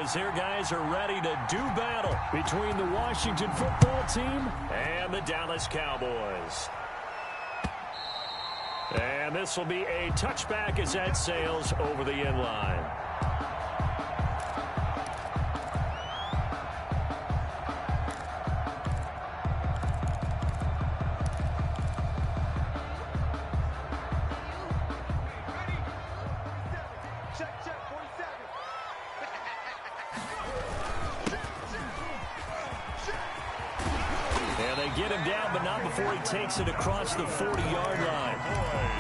as their guys are ready to do battle between the Washington football team and the Dallas Cowboys. And this will be a touchback as that sails over the end line. Get him down, but not before he takes it across the 40-yard line.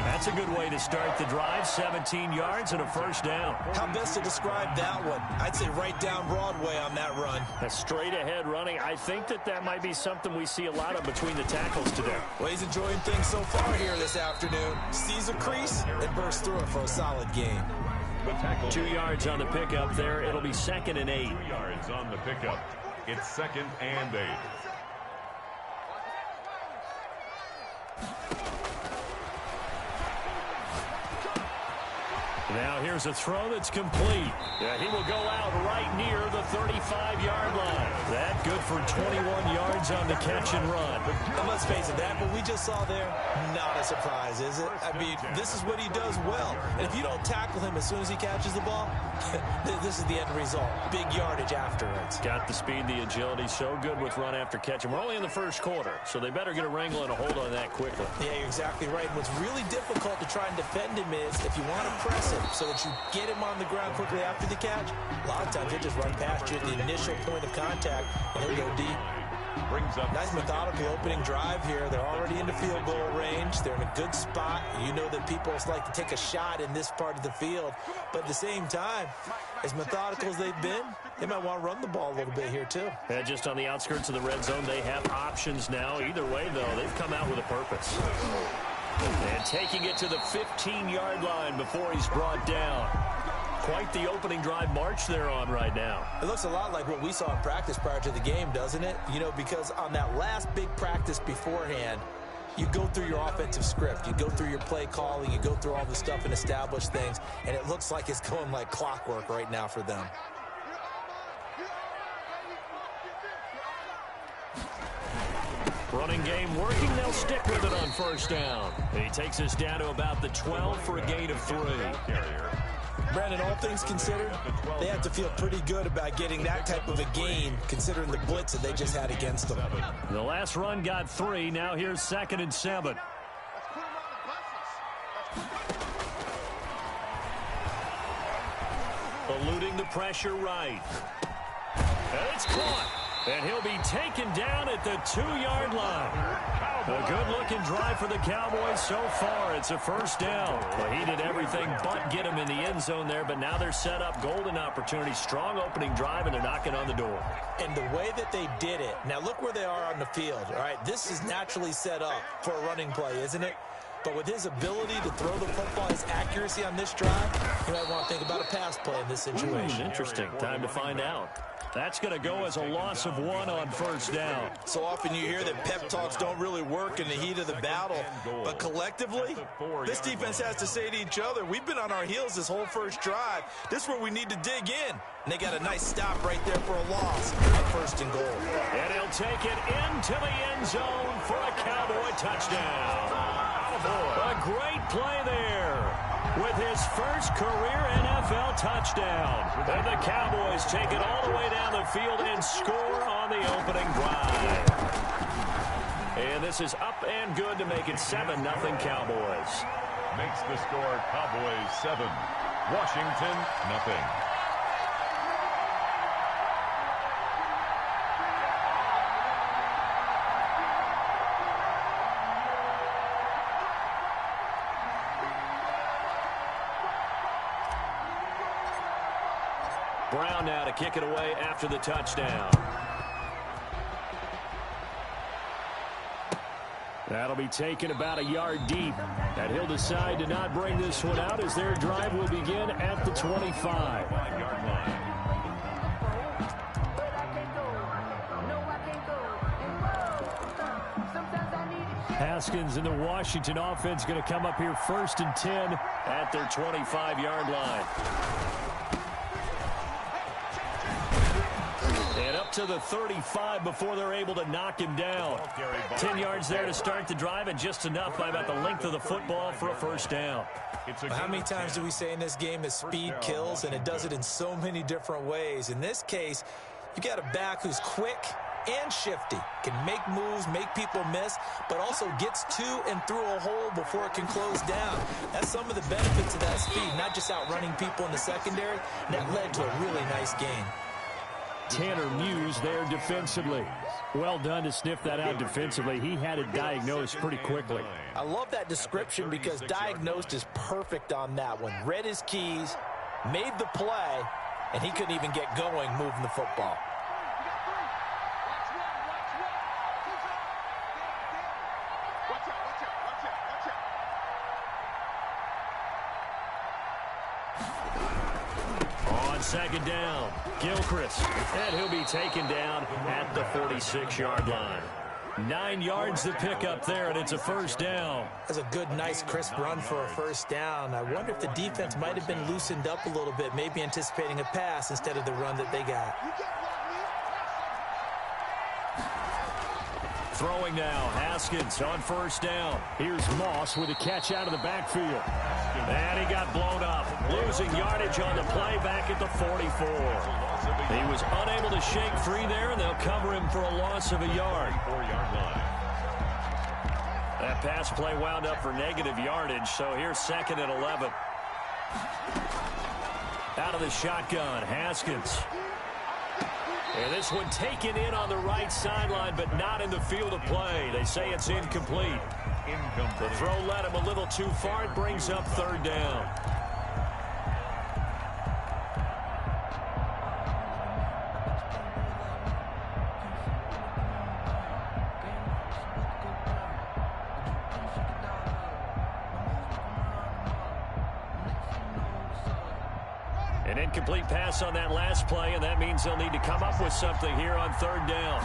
That's a good way to start the drive. 17 yards and a first down. How best to describe that one? I'd say right down Broadway on that run. A straight-ahead running. I think that might be something we see a lot of between the tackles today. Well, he's enjoying things so far here this afternoon. Sees a crease and bursts through it for a solid gain. 2 yards on the pickup there. It'll be 2nd and 8. 2 yards on the pickup. It's 2nd and 8. Now here's a throw that's complete. Yeah, he will go out right near the 35-yard line. That good for 21 yards on the catch and run. And let's face it, that what we just saw there, not a surprise, is it? I mean, this is what he does well. And if you don't tackle him as soon as he catches the ball, this is the end result. Big yardage afterwards. Got the speed, the agility, so good with run after catch. And we're only in the first quarter, so they better get a wrangle and a hold on that quickly. Yeah, you're exactly right. And what's really difficult to try and defend him is if you want to press him so that you get him on the ground quickly after the catch, a lot of times he'll just run past you at the initial point of contact, and he'll go deep. Nice methodical opening drive here. They're already into field goal range. They're in a good spot. You know that people like to take a shot in this part of the field. But at the same time, as methodical as they've been, they might want to run the ball a little bit here too. Yeah, just on the outskirts of the red zone, they have options now. Either way, though, they've come out with a purpose. And taking it to the 15-yard line before he's brought down. Quite the opening drive march they're on right now. It looks a lot like what we saw in practice prior to the game, doesn't it? You know, because on that last big practice beforehand, you go through your offensive script. You go through your play calling. You go through all the stuff and establish things. And it looks like it's going like clockwork right now for them. Running game working. They'll stick with it on first down. He takes us down to about the 12 for a gain of 3. Brandon, all things considered, they have to feel pretty good about getting that type of a gain considering the blitz that they just had against them. The last run got 3. Now here's 2nd and 7. Eluding the pressure right. And it's caught. And he'll be taken down at the 2-yard line. A good-looking drive for the Cowboys so far. It's a first down. Well, he did everything but get him in the end zone there, but now they're set up. Golden opportunity, strong opening drive, and they're knocking on the door. And the way that they did it, now look where they are on the field. All right, this is naturally set up for a running play, isn't it? But with his ability to throw the football, his accuracy on this drive, you might want to think about a pass play in this situation. Interesting. Time to find out. That's going to go as a loss of 1 on first down. So often you hear that pep talks don't really work in the heat of the battle. But collectively, this defense has to say to each other, we've been on our heels this whole first drive. This is where we need to dig in. And they got a nice stop right there for a loss on 1st and goal. And he'll take it into the end zone for a Cowboy touchdown. A great play there with his first career NFL touchdown. And the Cowboys take it all the way down the field and score on the opening drive. And this is up and good to make it 7-0 Cowboys. Makes the score Cowboys 7, Washington 0. Brown now to kick it away after the touchdown. That'll be taken about a yard deep. And he'll decide to not bring this one out as their drive will begin at the 25. Haskins and the Washington offense going to come up here 1st and 10 at their 25-yard line. to the 35 before they're able to knock him down. 10 yards there to start the drive, and just enough by about the length of the football for a first down. How many times do we say in this game that speed kills, and it does it in so many different ways? In this case, you got a back who's quick and shifty, can make moves, make people miss, but also gets to and through a hole before it can close down. That's some of the benefits of that speed, not just outrunning people in the secondary. That led to a really nice gain. Tanner Muse there defensively. Well done to sniff that out defensively. He had it diagnosed pretty quickly. I love that description because diagnosed is perfect on that one. Read his keys, made the play, and he couldn't even get going moving the football. Second down, Gilchrist, and he'll be taken down at the 46-yard line. 9 yards to pick up there, and it's a first down. That's a good, nice, crisp run for a first down. I wonder if the defense might have been loosened up a little bit, maybe anticipating a pass instead of the run that they got. Throwing now, Haskins on first down. Here's Moss with a catch out of the backfield. And he got blown up, losing yardage on the play back at the 44. He was unable to shake free there, and they'll cover him for a loss of a yard. That pass play wound up for negative yardage, so here's second and 11. Out of the shotgun, Haskins. And this one taken in on the right sideline, but not in the field of play. They say it's incomplete. The throw led him a little too far. It brings up third down. An incomplete pass on that last play, and that means they'll need to come up with something here on third down.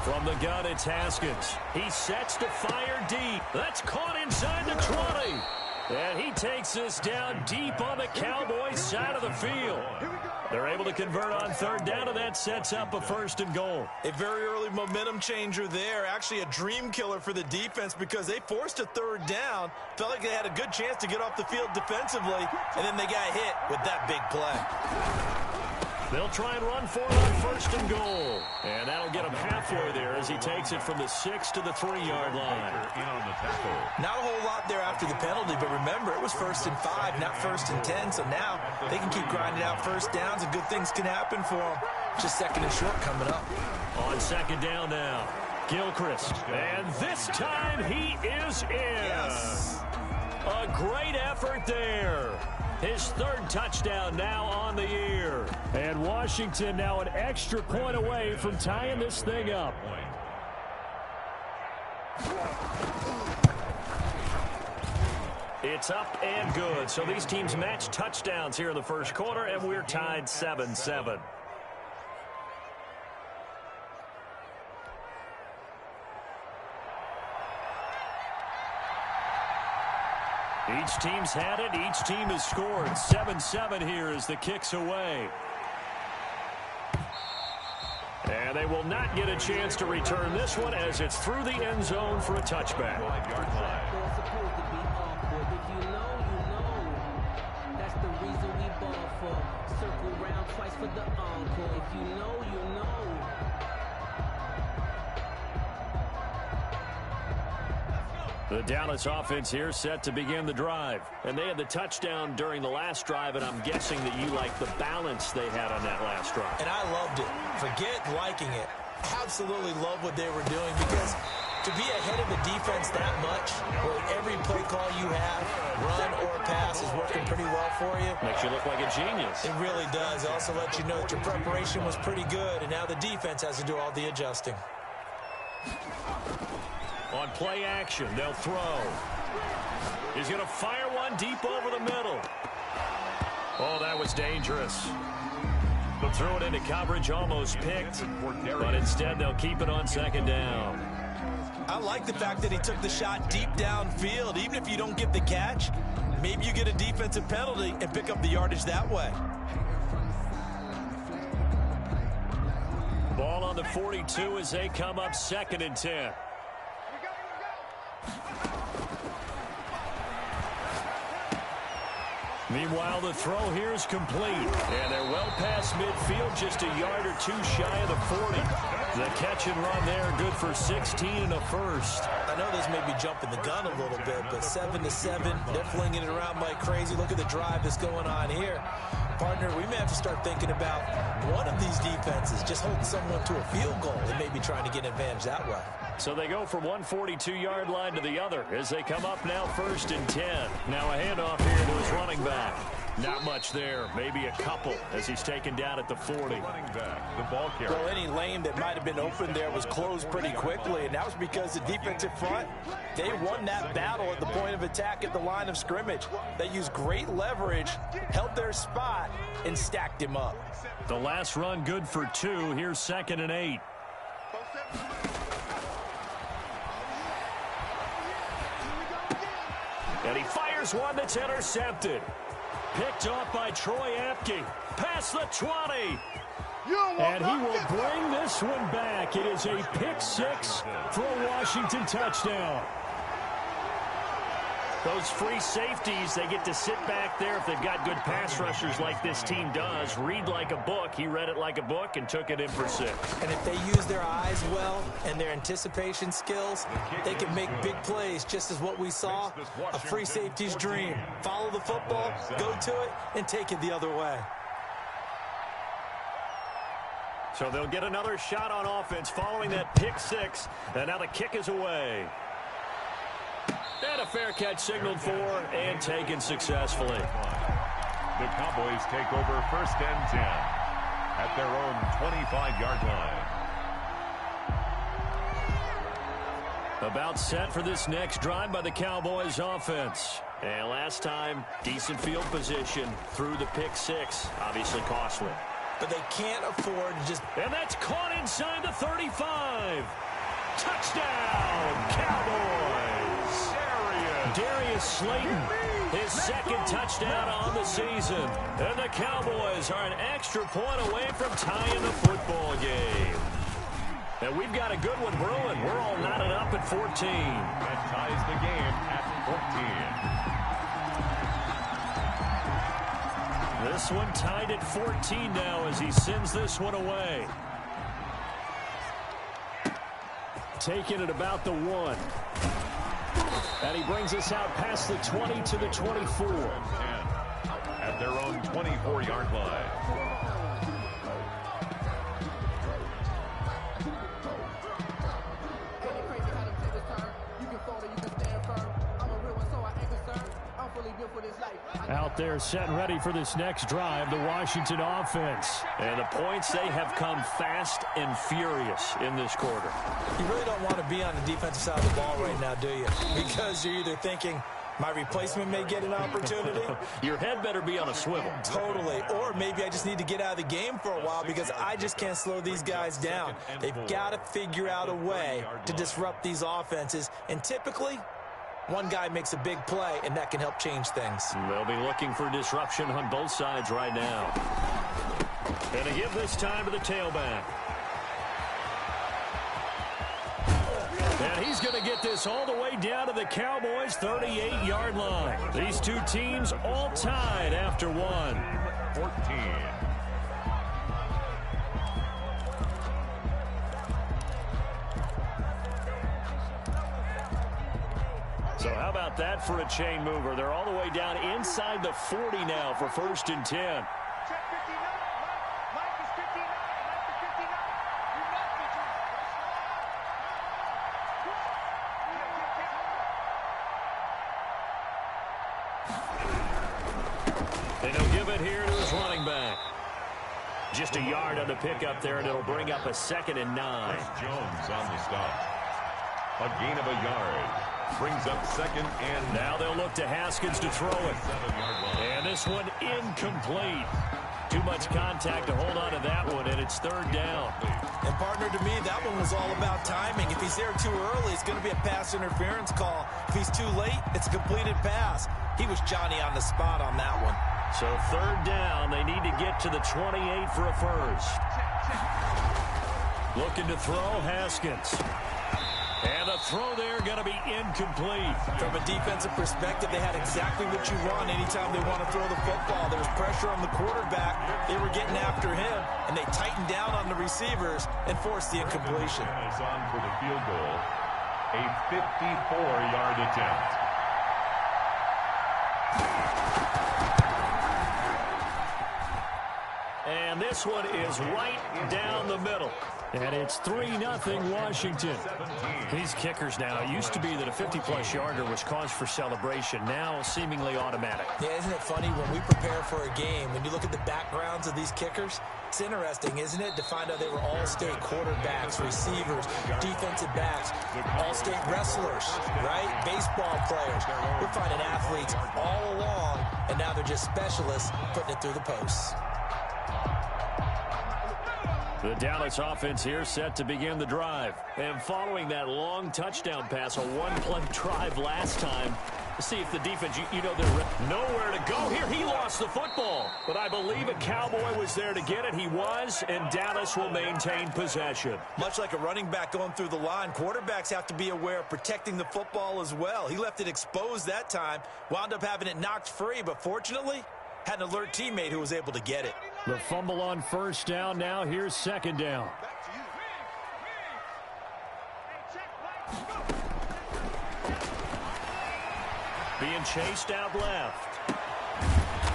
From the gun, it's Haskins. He sets to fire deep. That's caught inside the 20. And he takes this down deep on the Cowboys' side of the field. They're able to convert on third down, and that sets up a first and goal. A very early momentum changer there. Actually a dream killer for the defense because they forced a third down. Felt like they had a good chance to get off the field defensively, and then they got hit with that big play. They'll try and run for it on first and goal. And that'll get him halfway there as he takes it from the 6 to the 3-yard line. Not a whole lot there after the penalty, but remember, it was 1st and 5, not 1st and 10. So now they can keep grinding out first downs, and good things can happen for them. Just 2nd and short coming up. On second down now, Gilchrist. And this time he is in. Yes. A great effort there. His 3rd touchdown now on the year. And Washington now an extra point away from tying this thing up. It's up and good. So these teams match touchdowns here in the first quarter, and we're tied 7-7. Each team's had it. Each team has scored. 7-7 here as the kick's away. And they will not get a chance to return this one as it's through the end zone for a touchback. That's the reason we ball for. Circle round twice for the encore. If you know, you know. The Dallas offense here set to begin the drive. And they had the touchdown during the last drive, and I'm guessing that you like the balance they had on that last drive. And I loved it. Forget liking it. Absolutely love what they were doing because to be ahead of the defense that much, where every play call you have, run or pass, is working pretty well for you. Makes you look like a genius. It really does. It also lets you know that your preparation was pretty good, and now the defense has to do all the adjusting. On play action, they'll throw. He's going to fire one deep over the middle. Oh, that was dangerous. They'll throw it into coverage, almost picked. But instead, they'll keep it on second down. I like the fact that he took the shot deep downfield. Even if you don't get the catch, maybe you get a defensive penalty and pick up the yardage that way. on the 42 as they come up 2nd and 10. Meanwhile, the throw here is complete. And they're well past midfield, just a yard or two shy of the 40. The catch and run there, good for 16 and a first. I know this may be jumping the gun a little bit, but 7-7, they're flinging it around like crazy. Look at the drive that's going on here. Partner, we may have to start thinking about one of these defenses just holding someone to a field goal and maybe trying to get an advantage that way. So they go from one 42-yard line to the other as they come up now 1st and 10. Now a handoff here to his running back. Not much there, maybe a couple as he's taken down at the 40. Running back, the ball carrier. Well, any lane that might have been open there was closed pretty quickly, and that was because the defensive front, they won that battle at the point of attack at the line of scrimmage. They used great leverage, held their spot, and stacked him up. The last run good for 2. Here's 2nd and 8. And he fires one that's intercepted. Picked off by Troy Apke. Past the 20. And he will bring this one back. It is a pick 6 for a Washington touchdown. Those free safeties, they get to sit back there if they've got good pass rushers like this team does. Read like a book. He read it like a book and took it in for 6. And if they use their eyes well and their anticipation skills, they can make big plays, just as what we saw, a free safety's dream. Follow the football, go to it, and take it the other way. So they'll get another shot on offense following that pick 6. And now the kick is away. And a fair catch signaled for and taken successfully. The Cowboys take over 1st and 10 at their own 25-yard line. About set for this next drive by the Cowboys offense. And last time, decent field position through the pick 6. Obviously costly. But they can't afford to just... And that's caught inside the 35. Touchdown, Cowboys. Darius Slayton, his 2nd touchdown on the season. And the Cowboys are an extra point away from tying the football game. And we've got a good one brewing. We're all knotted up at 14. That ties the game at 14. This one tied at 14 now as he sends this one away. Taking it about the 1. And he brings us out past the 20 to the 24. At their own 24-yard line. Out there set and ready for this next drive, the Washington offense. And the points, they have come fast and furious in this quarter. You really don't want to be on the defensive side of the ball right now, do you? Because you're either thinking, my replacement may get an opportunity. Your head better be on a swivel. Totally. Or maybe I just need to get out of the game for a while because I just can't slow these guys down. They've got to figure out a way to disrupt these offenses. And typically, one guy makes a big play, and that can help change things. They'll be looking for disruption on both sides right now. And to give this time to the tailback. And he's going to get this all the way down to the Cowboys' 38-yard line. These two teams all tied after 1. 14. So how about that for a chain mover? They're all the way down inside the 40 now for 1st and 10. And he'll give it here to his running back. Just a yard on the pickup there, and it'll bring up a 2nd and 9. Jones on the stop. A gain of a yard. Brings up 2nd and now they'll look to Haskins to throw it. 7-yard line. And this one incomplete. Too much contact to hold on to that one, and it's 3rd down. And, partner, to me, that one was all about timing. If he's there too early, it's going to be a pass interference call. If he's too late, it's a completed pass. He was Johnny on the spot on that one. So 3rd down, they need to get to the 28 for a first. Looking to throw, Haskins. And the throw there going to be incomplete. From a defensive perspective, they had exactly what you want anytime they want to throw the football. There was pressure on the quarterback. They were getting after him, and they tightened down on the receivers and forced the incompletion. Is on for the field goal. A 54-yard attempt. And this one is right down the middle. And it's 3-0 Washington. These kickers now, it used to be that a 50-plus yarder was cause for celebration. Now seemingly automatic. Yeah, isn't it funny when we prepare for a game, when you look at the backgrounds of these kickers, it's interesting, isn't it, to find out they were all-state quarterbacks, receivers, defensive backs, all-state wrestlers, right? Baseball players. We're finding athletes all along, and now they're just specialists putting it through the posts. The Dallas offense here set to begin the drive. And following that long touchdown pass, a one-play drive last time, to see if the defense, you know, they're nowhere to go here. He lost the football, but I believe a Cowboy was there to get it. He was, and Dallas will maintain possession. Much like a running back going through the line, quarterbacks have to be aware of protecting the football as well. He left it exposed that time, wound up having it knocked free, but fortunately, had an alert teammate who was able to get it. The fumble on first down. Now here's second down. Being chased out left.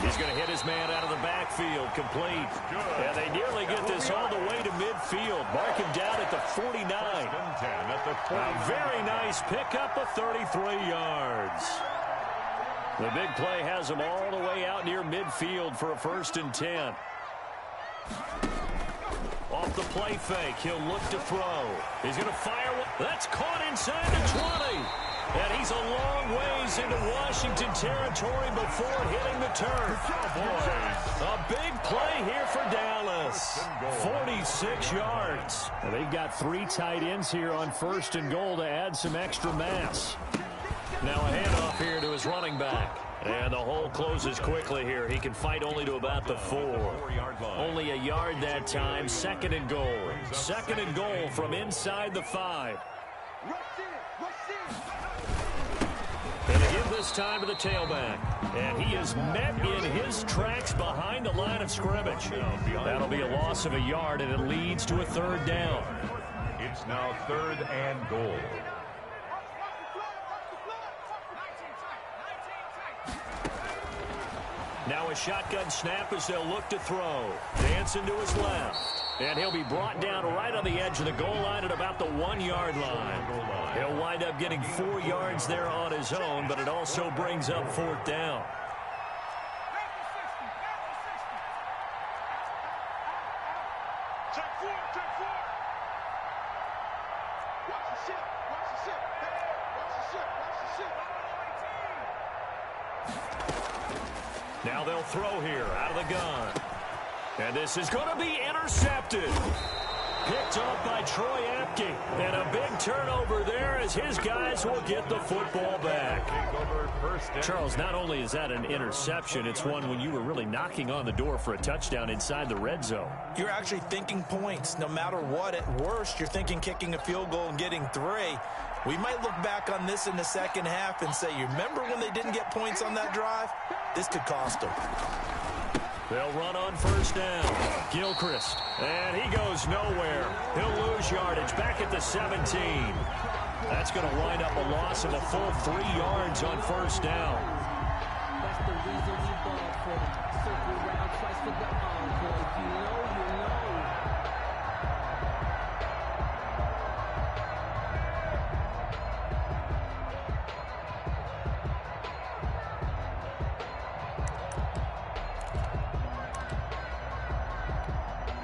He's going to hit his man out of the backfield. Complete. And they nearly get this all the way to midfield. Mark him down at the 49. A very nice pickup of 33 yards. The big play has him all the way out near midfield for a 1st and 10. Off the play fake, he'll look to throw. He's going to fire. That's caught inside the 20. And he's a long ways into Washington territory before hitting the turf. A big play here for Dallas. 46 yards. And they've got 3 tight ends here on 1st and goal to add some extra mass. Now a handoff here to his running back. And the hole closes quickly here. He can fight only to about the 4. Only a yard that time. 2nd and goal. 2nd and goal from inside the 5. And again this time to the tailback. And he is met in his tracks behind the line of scrimmage. That'll be a loss of a yard, and it leads to a 3rd down. It's now 3rd and goal. Now a shotgun snap as they'll look to throw. Dancing to his left. And he'll be brought down right on the edge of the goal line at about the 1-yard line. He'll wind up getting 4 yards there on his own, but it also brings up 4th down. Now they'll throw here out of the gun. And this is going to be intercepted. Picked up by Troy Apke. And a big turnover there as his guys will get the football back. Charles, not only is that an interception, it's one when you were really knocking on the door for a touchdown inside the red zone. You're actually thinking points. No matter what, at worst, you're thinking kicking a field goal and getting 3. We might look back on this in the second half and say, you remember when they didn't get points on that drive? This could cost them. They'll run on first down. Gilchrist. And he goes nowhere. He'll lose yardage back at the 17. That's going to wind up a loss of a full 3 yards on first down. That's the reason we ball for. Circle round twice for the encore. If you know, you know.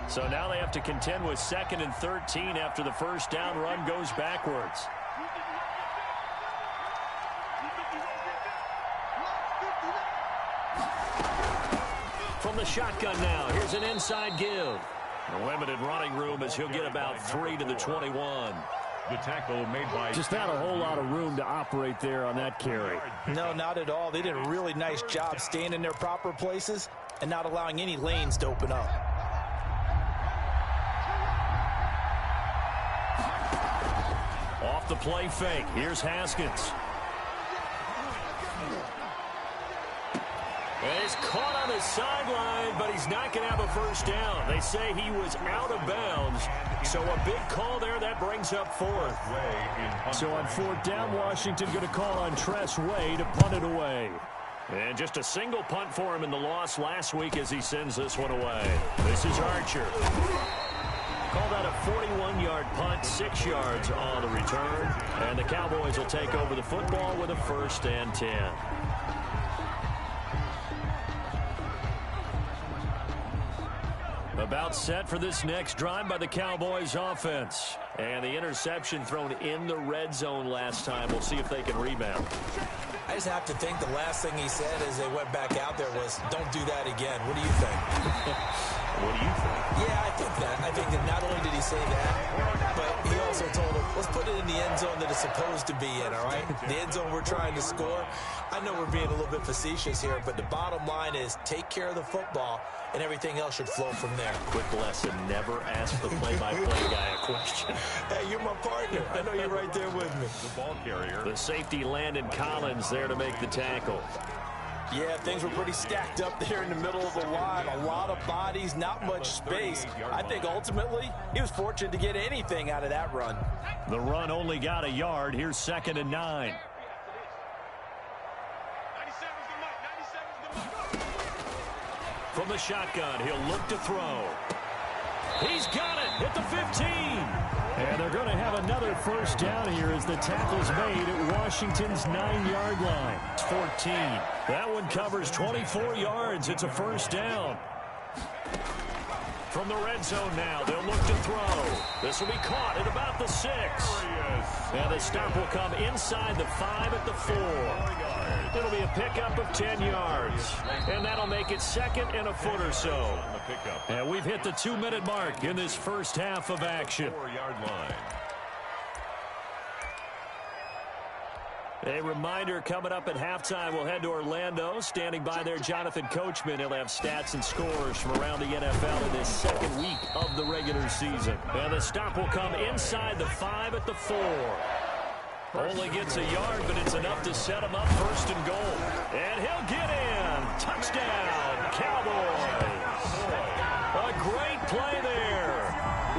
So now they have to contend with 2nd and 13 after the first down run goes backwards. From the shotgun now, here's an inside give. A limited running room as he'll get about 3 to the 21. The tackle made by... Just not a whole lot of room to operate there on that carry. No, not at all. They did a really nice job staying in their proper places and not allowing any lanes to open up. off the play fake. Here's Haskins. And he's caught on the sideline, but he's not going to have a first down. They say he was out of bounds. So a big call there. That brings up fourth. So on fourth down, Washington going to call on Tress Way to punt it away. And just a single punt for him in the loss last week as he sends this one away. This is Archer. Called out a 41-yard punt, 6 yards on the return. And the Cowboys will take over the football with a 1st and 10. About set for this next drive by the Cowboys offense. And the interception thrown in the red zone last time. We'll see if they can rebound. I just have to think the last thing he said as they went back out there was, don't do that again. What do you think? What do you think? Yeah, I think that. I think that not only did he say that, but he also told him, let's put it in the end zone that it's supposed to be in, all right? The end zone we're trying to score. I know we're being a little bit facetious here, but the bottom line is take care of the football, and everything else should flow from there. Quick lesson, never ask the play-by-play guy a question. Hey, you're my partner. I know you're right there with me. The ball carrier. The safety Landon Collins there to make the tackle. Yeah, things were pretty stacked up there in the middle of the line. A lot of bodies, not much space. I think ultimately he was fortunate to get anything out of that run. The run only got a yard. Here's 2nd and 9. From the shotgun, he'll look to throw. He's got it at the 15. And they're going to have another first down here as the tackle's made at Washington's 9-yard line. It's 14. That one covers 24 yards. It's a first down. From the red zone now, they'll look to throw. This will be caught at about the 6. And the stop will come inside the 5 at the 4. It'll be a pickup of 10 yards. And that'll make it 2nd and a foot or so. And we've hit the 2-minute mark in this first half of action. 4-yard line. A reminder coming up at halftime, we'll head to Orlando. Standing by there, Jonathan Coachman. He'll have stats and scores from around the NFL in this 2nd week of the regular season. And the stop will come inside the 5 at the 4. Only gets a yard, but it's enough to set him up 1st and goal. And he'll get in. Touchdown, Cowboys. A great play there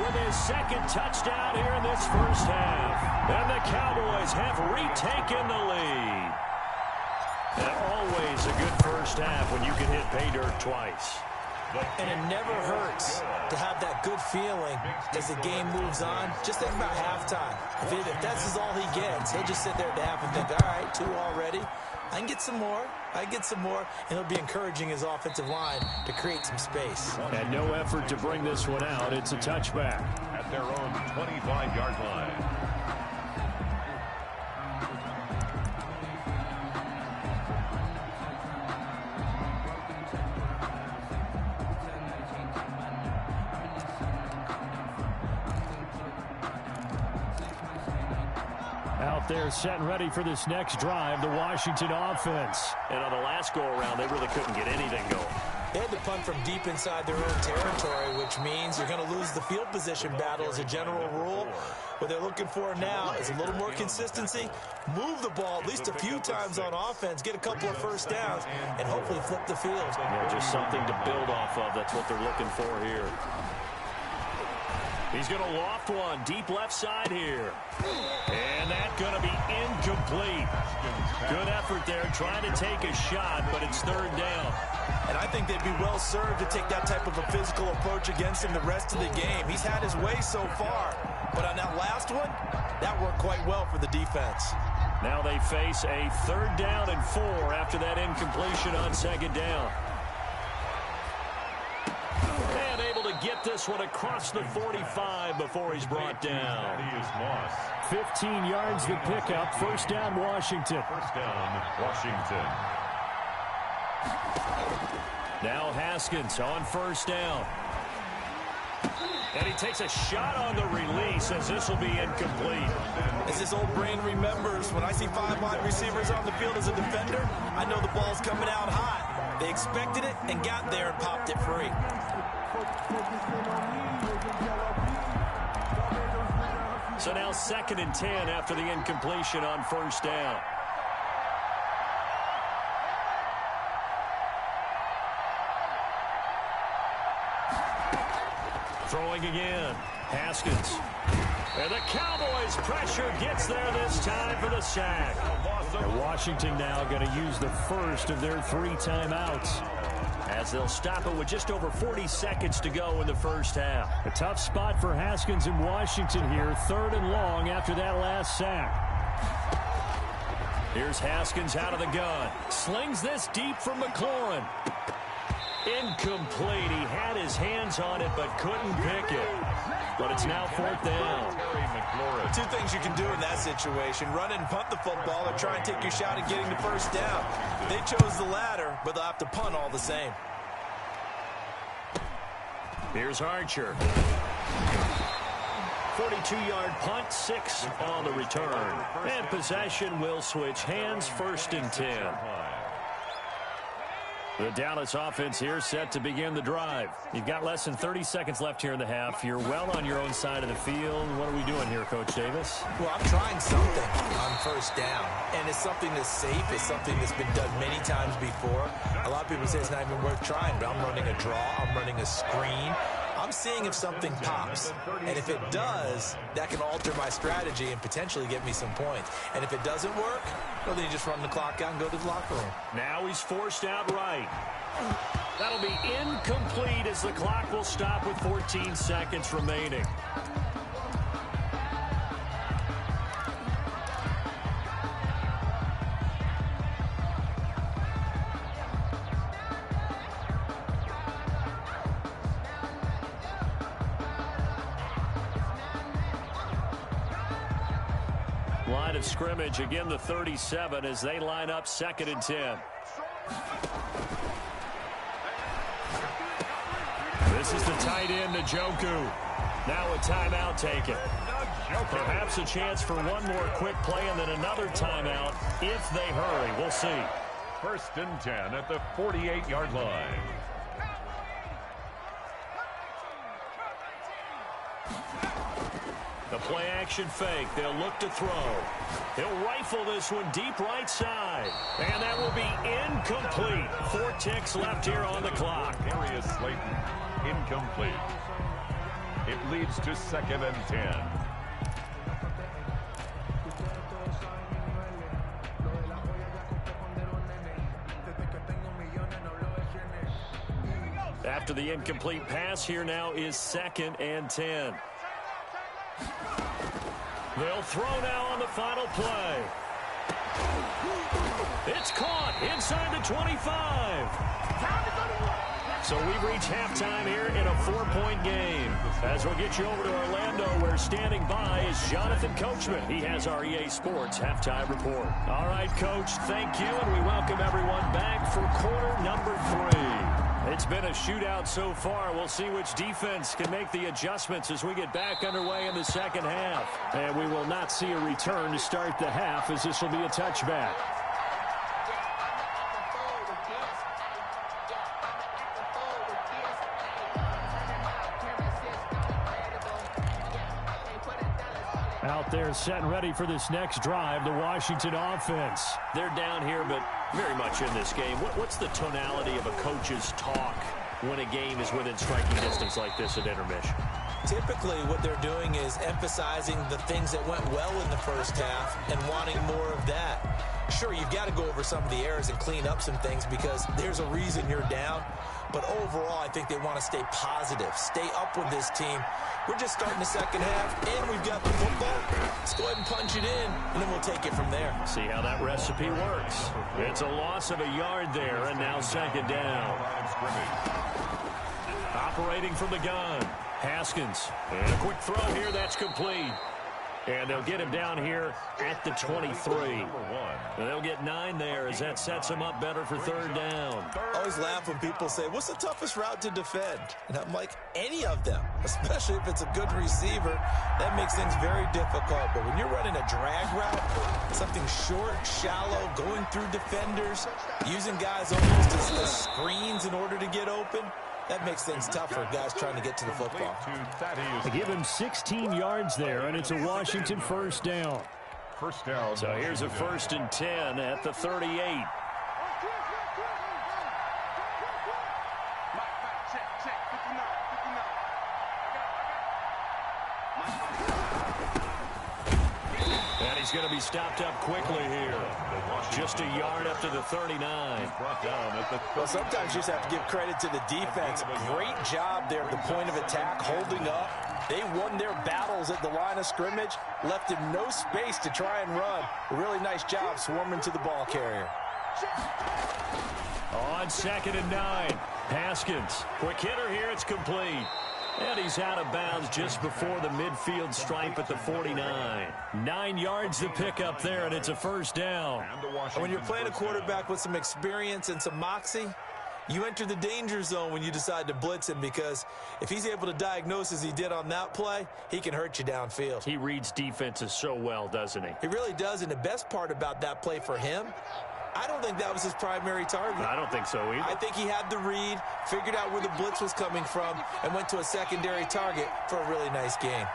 with his 2nd touchdown here in this first half. And the Cowboys have retaken the lead. And always a good first half when you can hit pay dirt twice. And it never hurts to have that good feeling as the game moves on. Just think about halftime. If that's all he gets, he'll just sit there at the half and think, all right, 2 already. I can get some more. I get some more. And he'll be encouraging his offensive line to create some space. And no effort to bring this one out. It's a touchback. At their own 25-yard line. Out there set and ready for this next drive, the Washington offense. And on the last go-around, they really couldn't get anything going. They had to punt from deep inside their own territory, which means you're going to lose the field position battle as a general rule. What they're looking for now is a little more consistency, move the ball at least a few times on offense, get a couple of first downs, and hopefully flip the field. Yeah, just something to build off of. That's what they're looking for here. He's going to loft one deep left side here. And that's going to be incomplete. Good effort there trying to take a shot, but it's 3rd down. And I think they'd be well served to take that type of a physical approach against him the rest of the game. He's had his way so far, but on that last one, that worked quite well for the defense. Now they face a 3rd down and 4 after that incompletion on 2nd down. And able to get this one across the 45 before he's brought down. He is lost. 15 yards the pickup. 1st down, Washington. 1st down, Washington. Now Haskins on 1st down. And he takes a shot on the release as this will be incomplete. As his old brain remembers, when I see 5 wide receivers on the field as a defender, I know the ball's coming out hot. They expected it and got there and popped it free. So now 2nd and 10 after the incompletion on first down. Throwing again. Haskins. And the Cowboys pressure gets there this time for the sack. And Washington now going to use the first of their 3 timeouts, as they'll stop it with just over 40 seconds to go in the first half. A tough spot for Haskins in Washington here. 3rd and long after that last sack. Here's Haskins out of the gun. Slings this deep from McLaurin. Incomplete. He had his hands on it but couldn't pick it. But it's now 4th down. 2 things you can do in that situation. Run and punt the football or try and take your shot at getting the first down. They chose the latter, but they'll have to punt all the same. Here's Archer. 42-yard punt, 6 on the return. And possession will switch hands, 1st and 10. The Dallas offense here set to begin the drive. You've got less than 30 seconds left here in the half. You're well on your own side of the field. What are we doing here, Coach Davis? Well, I'm trying something on first down, and it's something that's safe. It's something that's been done many times before. A lot of people say it's not even worth trying, but I'm running a draw. I'm running a screen. I'm seeing if something pops, and if it does, that can alter my strategy and potentially get me some points. And if it doesn't work, well, then you just run the clock out and go to the locker room. Now he's forced out right. That'll be incomplete as the clock will stop with 14 seconds remaining. Line of scrimmage, again the 37 as they line up 2nd and 10. This is the tight end, Njoku. Now a timeout taken. Perhaps a chance for one more quick play and then another timeout if they hurry. We'll see. 1st and 10 at the 48-yard line. The play-action fake. They'll look to throw. He'll rifle this one deep right side. And that will be incomplete. 4 ticks left here on the clock. Darius Slayton, incomplete. It leads to 2nd and 10. After the incomplete pass, here now is 2nd and 10. They'll throw now on the final play. It's caught inside the 25. So we've reached halftime here in a 4-point game. As we'll get you over to Orlando, where standing by is Jonathan Coachman. He has our EA Sports halftime report. All right, Coach, thank you, and we welcome everyone back for quarter number 3. It's been a shootout so far. We'll see which defense can make the adjustments as we get back underway in the second half. And we will not see a return to start the half, as this will be a touchback. Out there set and ready for this next drive, the Washington offense. They're down here, but very much in this game. What's the tonality of a coach's talk when a game is within striking distance like this at intermission? Typically, what they're doing is emphasizing the things that went well in the first half and wanting more of that. Sure, you've got to go over some of the errors and clean up some things because there's a reason you're down. But overall, I think they want to stay positive, stay up with this team. We're just starting the second half, and we've got the football. Let's go ahead and punch it in, and then we'll take it from there. See how that recipe works. It's a loss of a yard there, and now 2nd down. Operating from the gun, Haskins. And a quick throw here, that's complete. And they'll get him down here at the 23. And they'll get 9 there as that sets him up better for 3rd down. I always laugh when people say, what's the toughest route to defend? And I'm like, any of them, especially if it's a good receiver. That makes things very difficult. But when you're running a drag route, something short, shallow, going through defenders, using guys almost as screens in order to get open, That makes things tough for guys trying to get to the football. They give him 16 yards there, and it's a Washington first down. First down. So here's a 1st and 10 at the 38. And he's going to be stopped up quickly here. Just a yard up to the 39. Well, sometimes you just have to give credit to the defense. Great job there at the point of attack, holding up. They won their battles at the line of scrimmage, left him no space to try and run. A really nice job swarming to the ball carrier. On 2nd and 9, Haskins. Quick hitter here, it's complete. And he's out of bounds just before the midfield stripe at the 49. 9 yards to pick up there, and it's a first down. And when you're playing a quarterback with some experience and some moxie, you enter the danger zone when you decide to blitz him, because if he's able to diagnose as he did on that play, he can hurt you downfield. He reads defenses so well, doesn't he? He really does, and the best part about that play for him, I don't think that was his primary target. I don't think so either. I think he had the read, figured out where the blitz was coming from, and went to a secondary target for a really nice gain.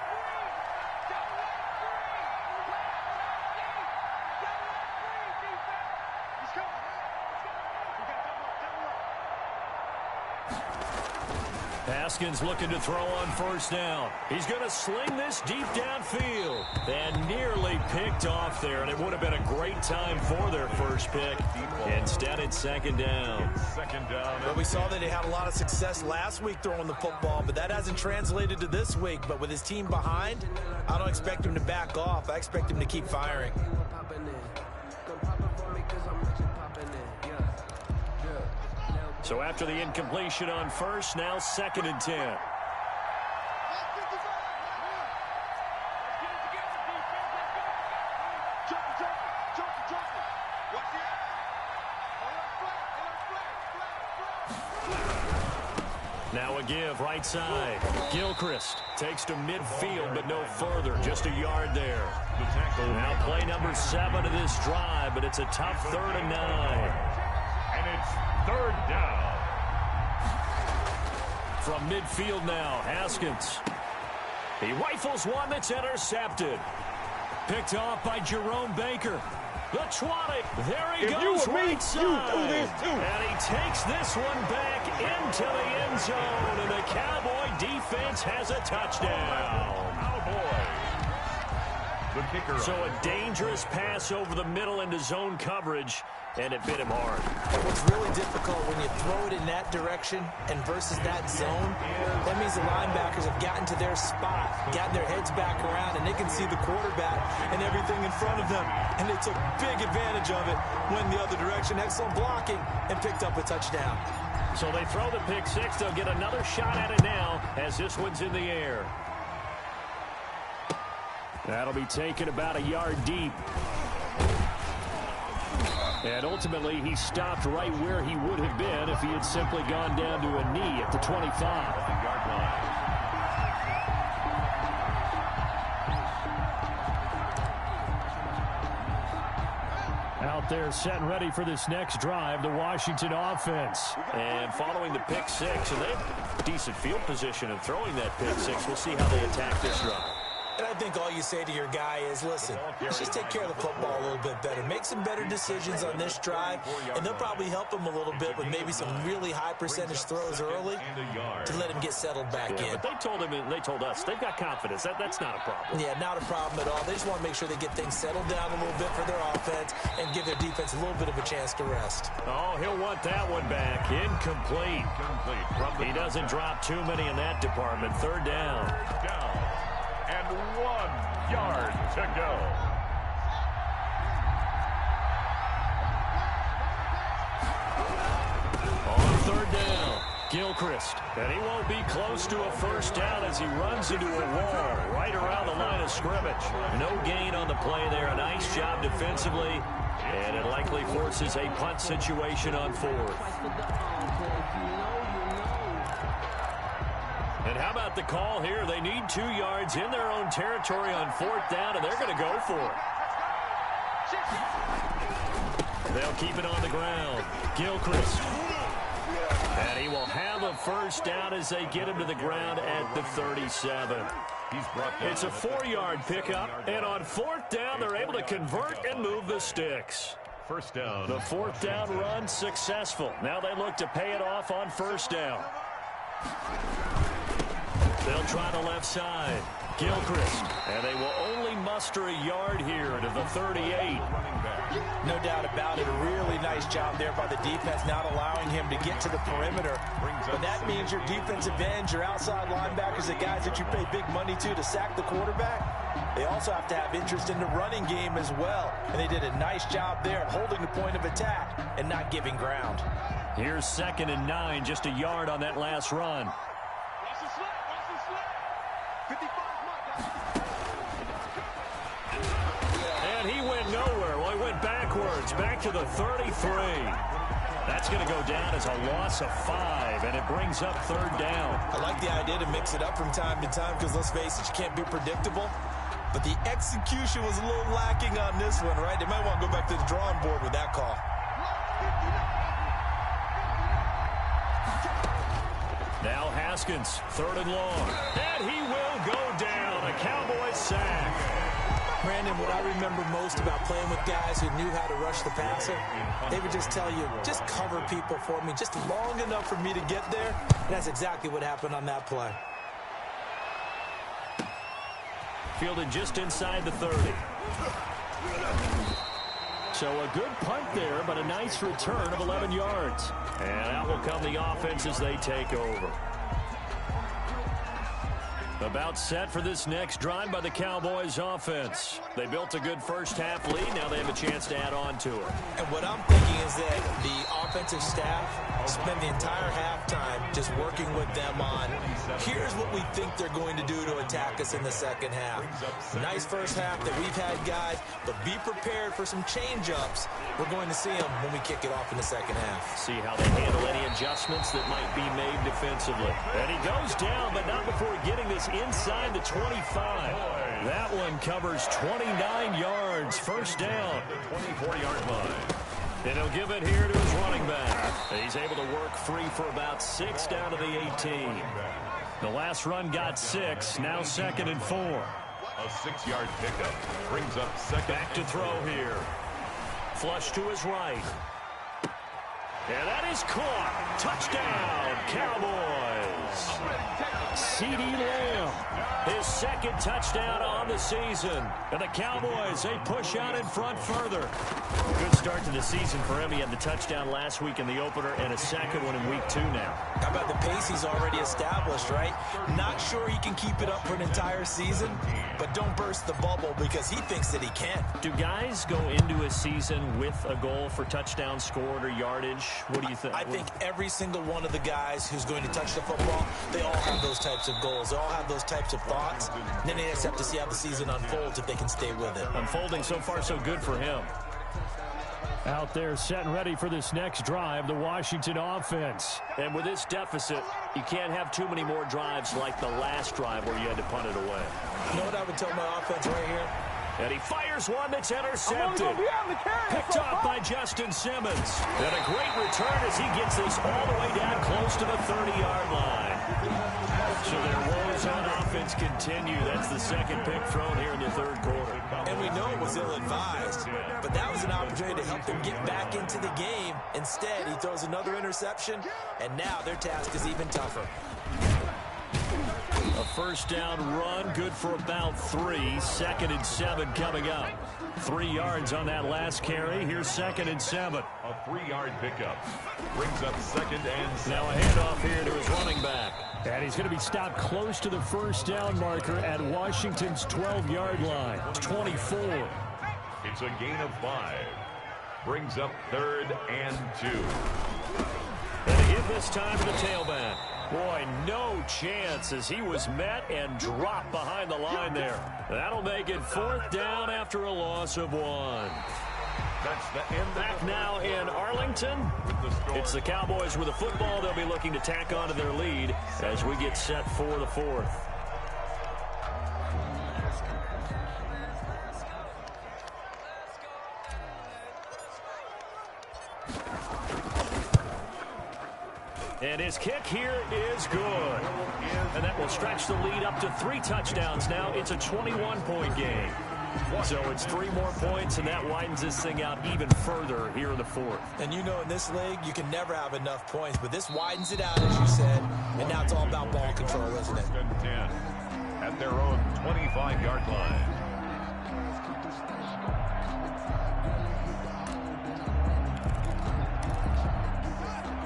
Haskins looking to throw on first down. He's going to sling this deep downfield. And nearly picked off there, and it would have been a great time for their first pick. Instead, it's 2nd down. Well, we saw that he had a lot of success last week throwing the football, but that hasn't translated to this week. But with his team behind, I don't expect him to back off. I expect him to keep firing. So after the incompletion on first, now 2nd and 10. Now a give right side. Gilchrist takes to midfield, but no further. Just a yard there. Now play number 7 of this drive, but it's a tough 3rd and 9. And it's 3rd down. From midfield now, Haskins. He rifles one that's intercepted. Picked off by Jerome Baker. The 20. There he goes right side. And he takes this one back into the end zone. And the Cowboy defense has a touchdown. The kicker. So a dangerous pass over the middle into zone coverage, and it bit him hard. What's really difficult when you throw it in that direction and versus that zone, that means the linebackers have gotten to their spot, gotten their heads back around, and they can see the quarterback and everything in front of them. And they took big advantage of it, went the other direction, excellent blocking, and picked up a touchdown. So they throw the pick six. They'll get another shot at it now as this one's in the air. That'll be taken about a yard deep. And ultimately, he stopped right where he would have been if he had simply gone down to a knee at the 25. Out there set and ready for this next drive, the Washington offense. And following the pick six, and they have decent field position in throwing that pick six. We'll see how they attack this drive. And I think all you say to your guy is, listen, let's just take care of the football a little bit better. Make some better decisions on this drive, and they'll probably help him a little bit with maybe some really high percentage throws early to let him get settled back in. But they told him, and they told us, they've got confidence. That's not a problem. Yeah, not a problem at all. They just want to make sure they get things settled down a little bit for their offense and give their defense a little bit of a chance to rest. Oh, he'll want that one back. Incomplete. He doesn't drop too many in that department. Third down. And 1 yard to go. On third down, Gilchrist. And he won't be close to a first down as he runs into a wall right around the line of scrimmage. No gain on the play there. A nice job defensively. And it likely forces a punt situation on fourth. And how about the call here? They need 2 yards in their own territory on fourth down, and they're going to go for it. They'll keep it on the ground. Gilchrist. And he will have a first down as they get him to the ground at the 37. It's a 4-yard pickup, and on 4th down, they're able to convert and move the sticks. First down. The 4th down run successful. Now they look to pay it off on 1st down. They'll try the left side. Gilchrist. And they will only muster a yard here to the 38. No doubt about it. A really nice job there by the defense, not allowing him to get to the perimeter. But that means your defensive ends, your outside linebackers, the guys that you pay big money to sack the quarterback, they also have to have interest in the running game as well. And they did a nice job there of holding the point of attack and not giving ground. Here's 2nd and 9, just a yard on that last run. And he went nowhere. Well, he went backwards, back to the 33. That's going to go down as a loss of 5, and it brings up 3rd down. I like the idea to mix it up from time to time because, let's face it, you can't be predictable. But the execution was a little lacking on this one, right? They might want to go back to the drawing board with that call. Now Haskins, 3rd and long. And he will go down. A Cowboys sack. Brandon, what I remember most about playing with guys who knew how to rush the passer, they would just tell you, just cover people for me, just long enough for me to get there. And that's exactly what happened on that play. Fielded just inside the 30. So a good punt there, but a nice return of 11 yards. And out will come the offense as they take over. About set for this next drive by the Cowboys offense. They built a good first half lead. Now they have a chance to add on to it. And what I'm thinking is that the offensive staff spend the entire halftime just working with them on, here's what we think they're going to do to attack us in the second half. Nice first half that we've had, guys, but be prepared for some change-ups. We're going to see them when we kick it off in the second half. See how they handle any adjustments that might be made defensively. And he goes down, but not before getting this inside the 25. That one covers 29 yards. First down. 24-yard line. And he'll give it here to his running back. He's able to work free for about 6 down to the 18. The last run got 6. Now 2nd and 4. A 6-yard pickup brings up 2nd. Back to throw here. Flush to his right. And that is caught. Touchdown, Cowboys. CeeDee Lamb, his 2nd touchdown on the season. And the Cowboys, they push out in front further. Good start to the season for him. He had the touchdown last week in the opener and a 2nd one in week 2 now. How about the pace he's already established, right? Not sure he can keep it up for an entire season, but don't burst the bubble because he thinks that he can. Do guys go into a season with a goal for touchdowns scored or yardage? What do you think? I think every single one of the guys who's going to touch the football, they all have those types of goals. They all have those types of thoughts. And then they just have to see how the season unfolds if they can stay with it. Unfolding so far so good for him. Out there set and ready for this next drive, the Washington offense. And with this deficit, you can't have too many more drives like the last drive where you had to punt it away. You know what I would tell my offense right here? And he fires one that's intercepted. Picked off by Justin Simmons. And a great return as he gets this all the way down close to the 30-yard line. So their woes on offense continue. That's the 2nd pick thrown here in the 3rd quarter. And we know it was ill-advised, but that was an opportunity to help them get back into the game. Instead, he throws another interception, and now their task is even tougher. A first down run, good for about 3. 2nd and 7 coming up. 3 yards on that last carry. Here's 2nd and 7. A 3-yard pickup brings up 2nd and 7. Now a handoff here to his running back. And he's going to be stopped close to the first down marker at Washington's 12-yard line. 24. It's a gain of 5. Brings up 3rd and 2. And a hit this time to the tailback. Boy, no chance as he was met and dropped behind the line there. That'll make it 4th down after a loss of 1. That's the end. Back now in Arlington. It's the Cowboys with the football. They'll be looking to tack on to their lead as we get set for the 4th. And his kick here is good. And that will stretch the lead up to 3 touchdowns now. It's a 21-point game. So it's 3 more points, and that widens this thing out even further here in the 4th. And you know, in this league, you can never have enough points, but this widens it out, as you said, and now it's all about ball control, isn't it? 10 at their own 25-yard line.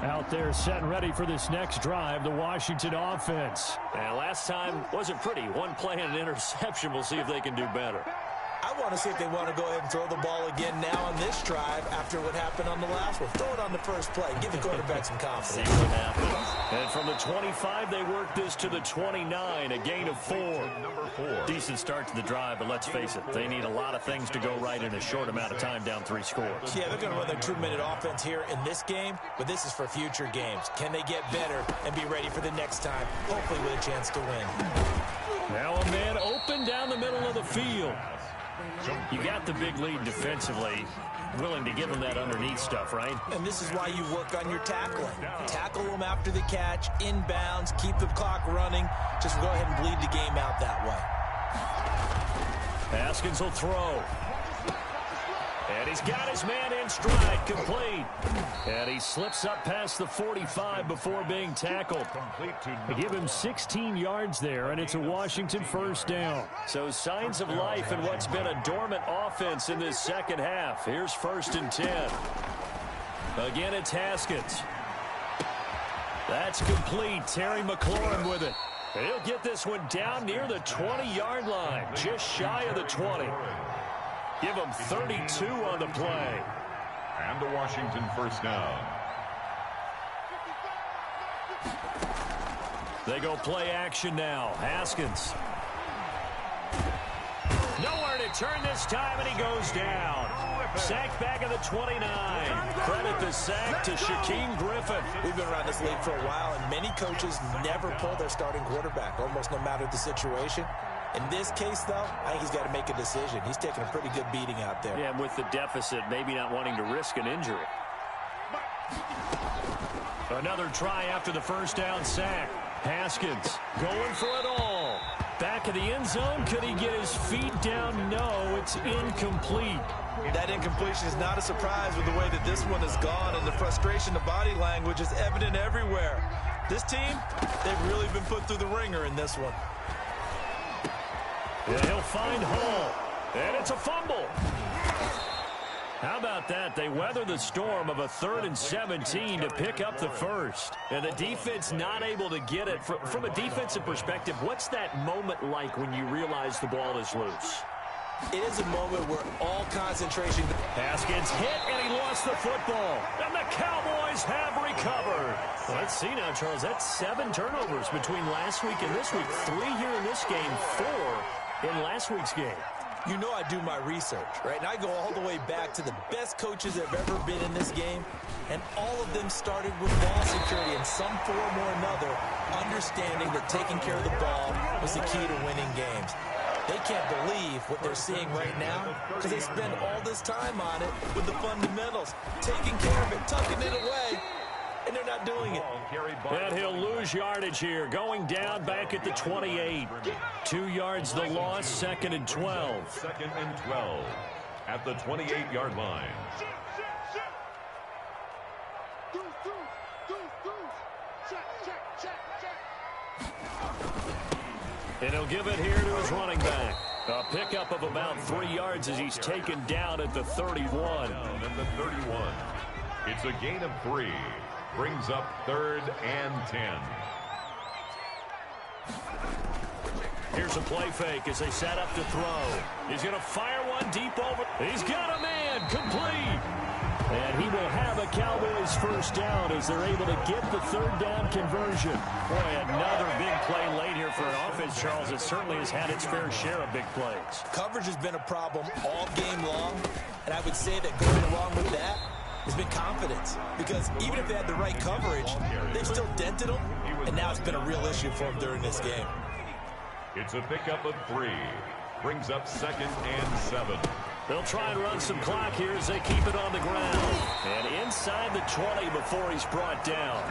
Out there set and ready for this next drive, the Washington offense. And last time wasn't pretty. 1 play and an interception. We'll see if they can do better. I want to see if they want to go ahead and throw the ball again now on this drive after what happened on the last one. Throw it on the first play. Give the quarterback some confidence. See what happens. And from the 25, they work this to the 29, a gain of 4. Number 4. Decent start to the drive, but let's face it, they need a lot of things to go right in a short amount of time, down 3 scores. Yeah, they're going to run their 2-minute offense here in this game, but this is for future games. Can they get better and be ready for the next time, hopefully with a chance to win? Now a man open down the middle of the field. You got the big lead defensively, willing to give them that underneath stuff, right? And this is why you work on your tackling. Tackle them after the catch, inbounds, keep the clock running. Just go ahead and bleed the game out that way. Haskins will throw. And he's got his man in stride, complete. And he slips up past the 45 before being tackled. They give him 16 yards there, and it's a Washington first down. So signs of life in what's been a dormant offense in this second half. Here's 1st and 10. Again, it's Haskins. That's complete. Terry McLaurin with it. He'll get this one down near the 20-yard line, just shy of the 20. Give him 32 on the play. And a Washington first down. They go play action now. Haskins. Nowhere to turn this time, and he goes down. Sacked back at the 29. Credit the sack to Shaquem Griffin. We've been around this league for a while, and many coaches never pull their starting quarterback, almost no matter the situation. In this case, though, I think he's got to make a decision. He's taking a pretty good beating out there. Yeah, and with the deficit, maybe not wanting to risk an injury. Another try after the first down sack. Haskins going for it all. Back of the end zone. Could he get his feet down? No, it's incomplete. That incompletion is not a surprise with the way that this one has gone, and the frustration, the body language is evident everywhere. This team, they've really been put through the ringer in this one. And he'll find Hall. And it's a fumble. How about that? They weather the storm of a 3rd and 17 to pick up the first. And the defense not able to get it. From a defensive perspective, what's that moment like when you realize the ball is loose? It is a moment where all concentration. Haskins hit, and he lost the football. And the Cowboys have recovered. Well, let's see now, Charles. That's 7 turnovers between last week and this week. 3 here in this game, 4 in last week's game. You know I do my research, right? And I go all the way back to the best coaches that have ever been in this game. And all of them started with ball security in some form or another, understanding that taking care of the ball was the key to winning games. They can't believe what they're seeing right now because they spend all this time on it with the fundamentals, taking care of it, tucking it away, and they're not doing it. And he'll lose yardage here, going down back at the 28. 2 yards the loss, 2nd and 12. 2nd and 12 at the 28-yard line. And he'll give it here to his running back. A pickup of about 3 yards as he's taken down at the 31. Down at the 31. It's a gain of 3. Brings up 3rd and 10. Here's a play fake as they set up to throw. He's going to fire one deep over. He's got a man, complete. And he will have a Cowboys first down as they're able to get the 3rd down conversion. Boy, another big play late here for an offense, Charles, that certainly has had its fair share of big plays. Coverage has been a problem all game long, and I would say that going along with that has been confidence. Because even if they had the right coverage, they've still dented them, and now it's been a real issue for them during this game. It's a pickup of 3. Brings up 2nd and 7. They'll try and run some clock here as they keep it on the ground. And inside the 20 before he's brought down.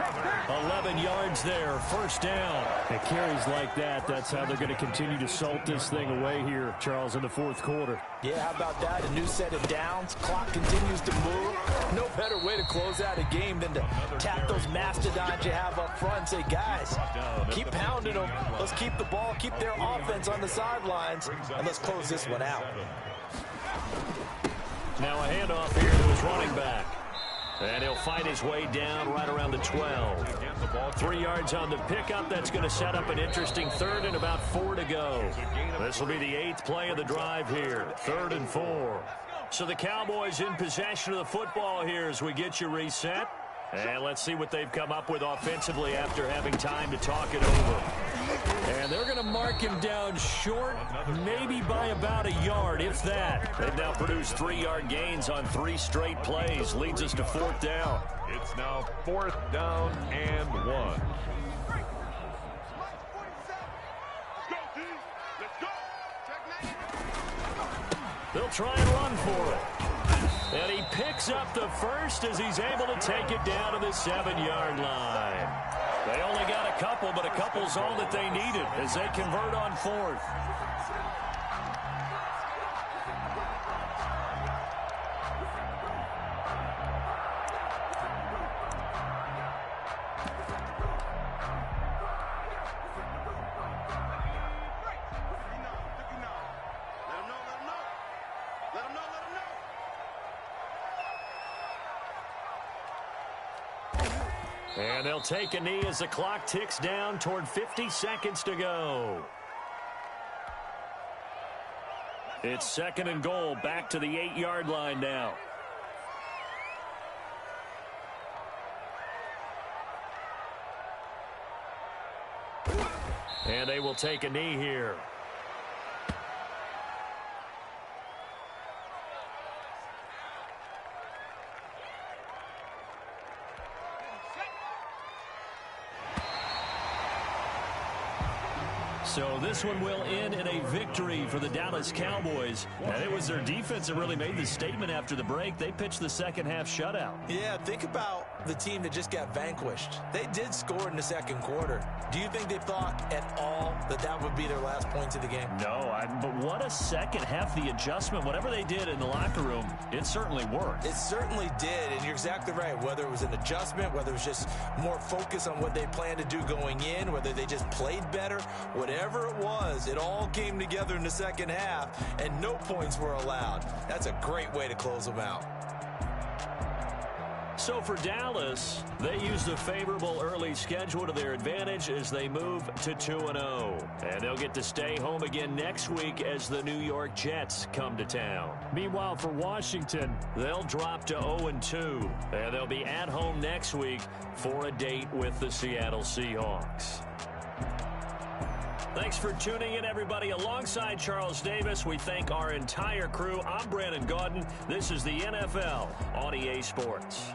11 yards there, first down. It carries like that. That's how they're going to continue to salt this thing away here, Charles, in the fourth quarter. Yeah, how about that? A new set of downs. Clock continues to move. No better way to close out a game than to tap those mastodons you have up front and say, guys, keep pounding them. Let's keep the ball, keep their offense on the sidelines, and let's close this one out. Now a handoff here to his running back. And he'll fight his way down right around the 12. 3 yards on the pickup. That's going to set up an interesting third and about 4 to go. This will be the 8th play of the drive here. 3rd and 4. So the Cowboys in possession of the football here as we get you reset. And let's see what they've come up with offensively after having time to talk it over. And they're going to mark him down short, maybe by about a yard, if that. They've now produced 3-yard gains on 3 straight plays. Leads us to 4th down. It's now 4th down and 1. They'll try and run for it. And he picks up the first as he's able to take it down to the 7-yard line. They only got a couple, but a couple's all that they needed as they convert on 4th. And they'll take a knee as the clock ticks down toward 50 seconds to go. It's 2nd and goal, back to the 8-yard line now. And they will take a knee here. So this one will end in a victory for the Dallas Cowboys. And it was their defense that really made the statement after the break. They pitched the second-half shutout. Yeah, think about the team that just got vanquished. They did score in the second quarter. Do you think they thought at all that that would be their last points of the game? No, but what a second half. The adjustment, whatever they did in the locker room, it certainly worked. It certainly did, and you're exactly right. Whether it was an adjustment, whether it was just more focus on what they planned to do going in, whether they just played better, whatever it was, it all came together in the second half, and no points were allowed. That's a great way to close them out. So for Dallas, they used a favorable early schedule to their advantage as they move to 2-0. And they'll get to stay home again next week as the New York Jets come to town. Meanwhile, for Washington, they'll drop to 0-2. And they'll be at home next week for a date with the Seattle Seahawks. Thanks for tuning in, everybody. Alongside Charles Davis, we thank our entire crew. I'm Brandon Gaudin. This is the NFL on EA Sports.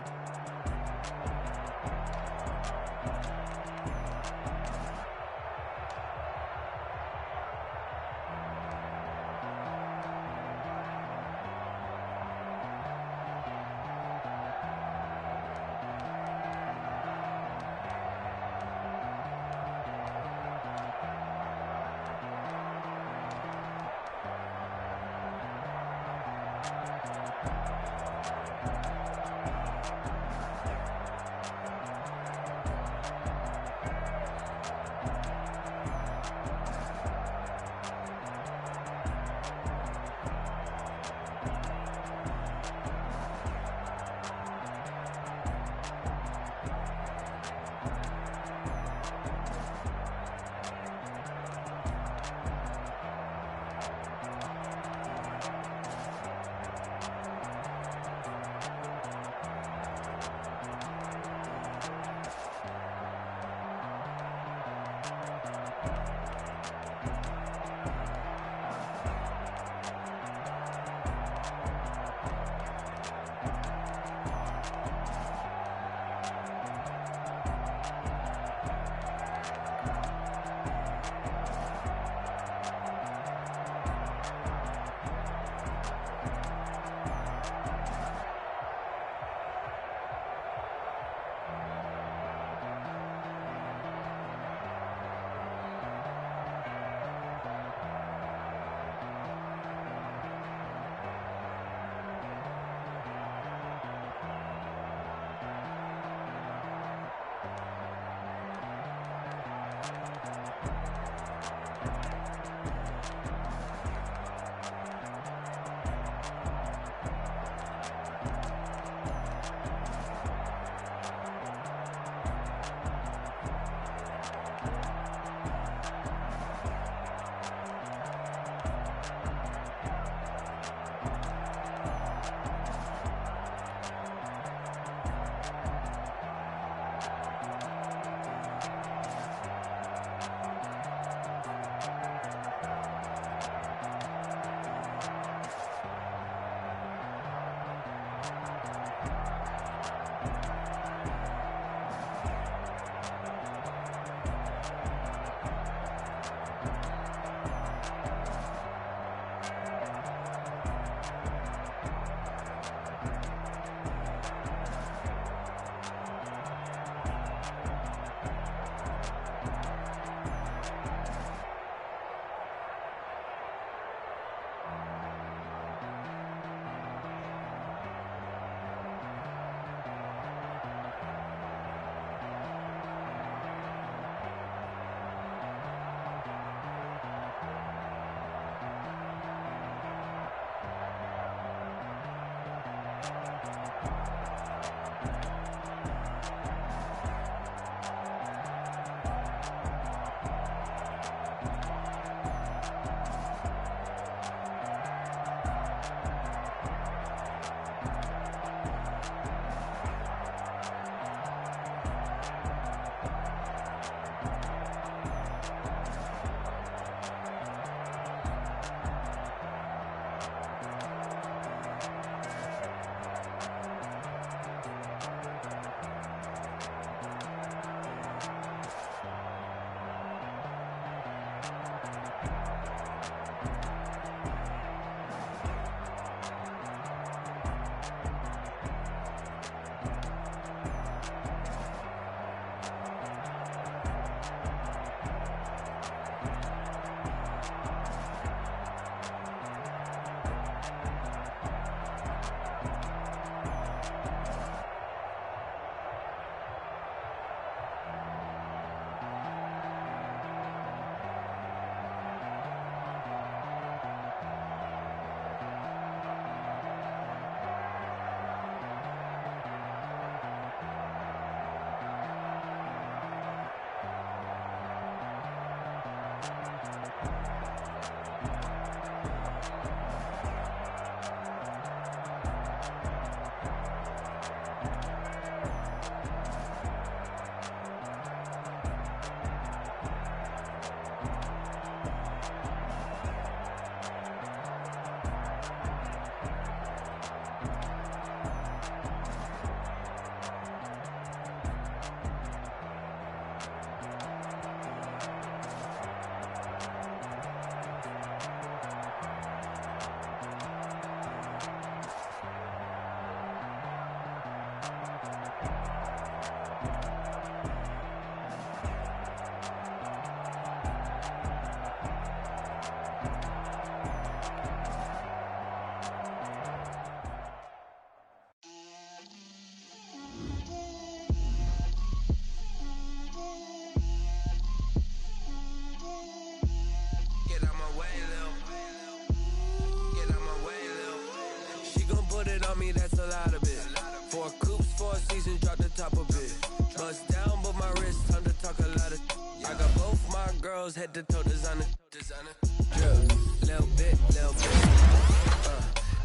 On me, that's a lot of it. 4 coops, 4 seasons, drop the top of it. Bust down, but my wrist, time to talk a lot of. I got both my girls, head to toe designer. Drip, little bit, little bit.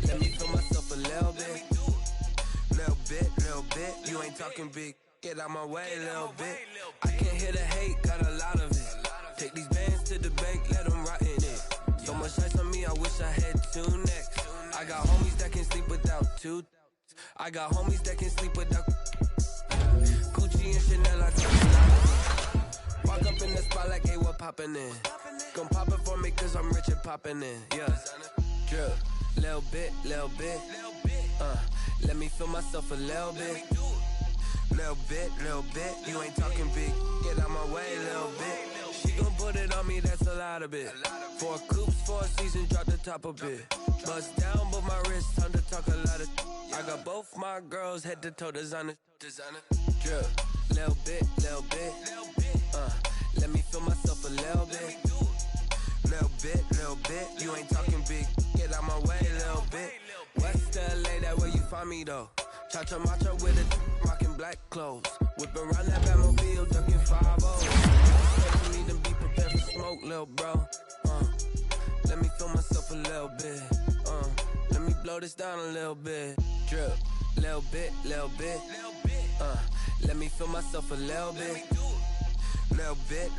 Let me feel myself a little bit. Little bit. You ain't talking big. Get out my way, little bit. I can't hear the hate, got a lot of it. Take these bands to the bank, let them rot in it. So much ice on me, I wish I had 2 necks. I got homies that can sleep without 2. I got homies that can sleep without Gucci and Chanel, I talk a lot. Walk up in the spot like, hey, what poppin' in? Come pop it for me, cause I'm rich and poppin' in. Yeah, drip, little bit. Let me feel myself a little bit. Little bit. You ain't talking big. Get out my way, little bit. She gon' put it on me, that's a lot of it. 4 coops, 4 seasons, drop the top of it. Bust down, but my wrist, time to talk a lot of. I got both my girls, head to toe designer. Drip, little bit. Let me feel myself a little bit. Little bit. You ain't talking big. Get out my way, little bit. West LA, that where you find me though. Cha-cha matcha with it, rockin' black clothes. Whip around that Batmobile, ducking 5-0. Need to be prepared for smoke, little bro. Let me feel myself a little bit. Let me blow this down a little bit. Drip, little bit. Let me feel myself a little bit. Little bit.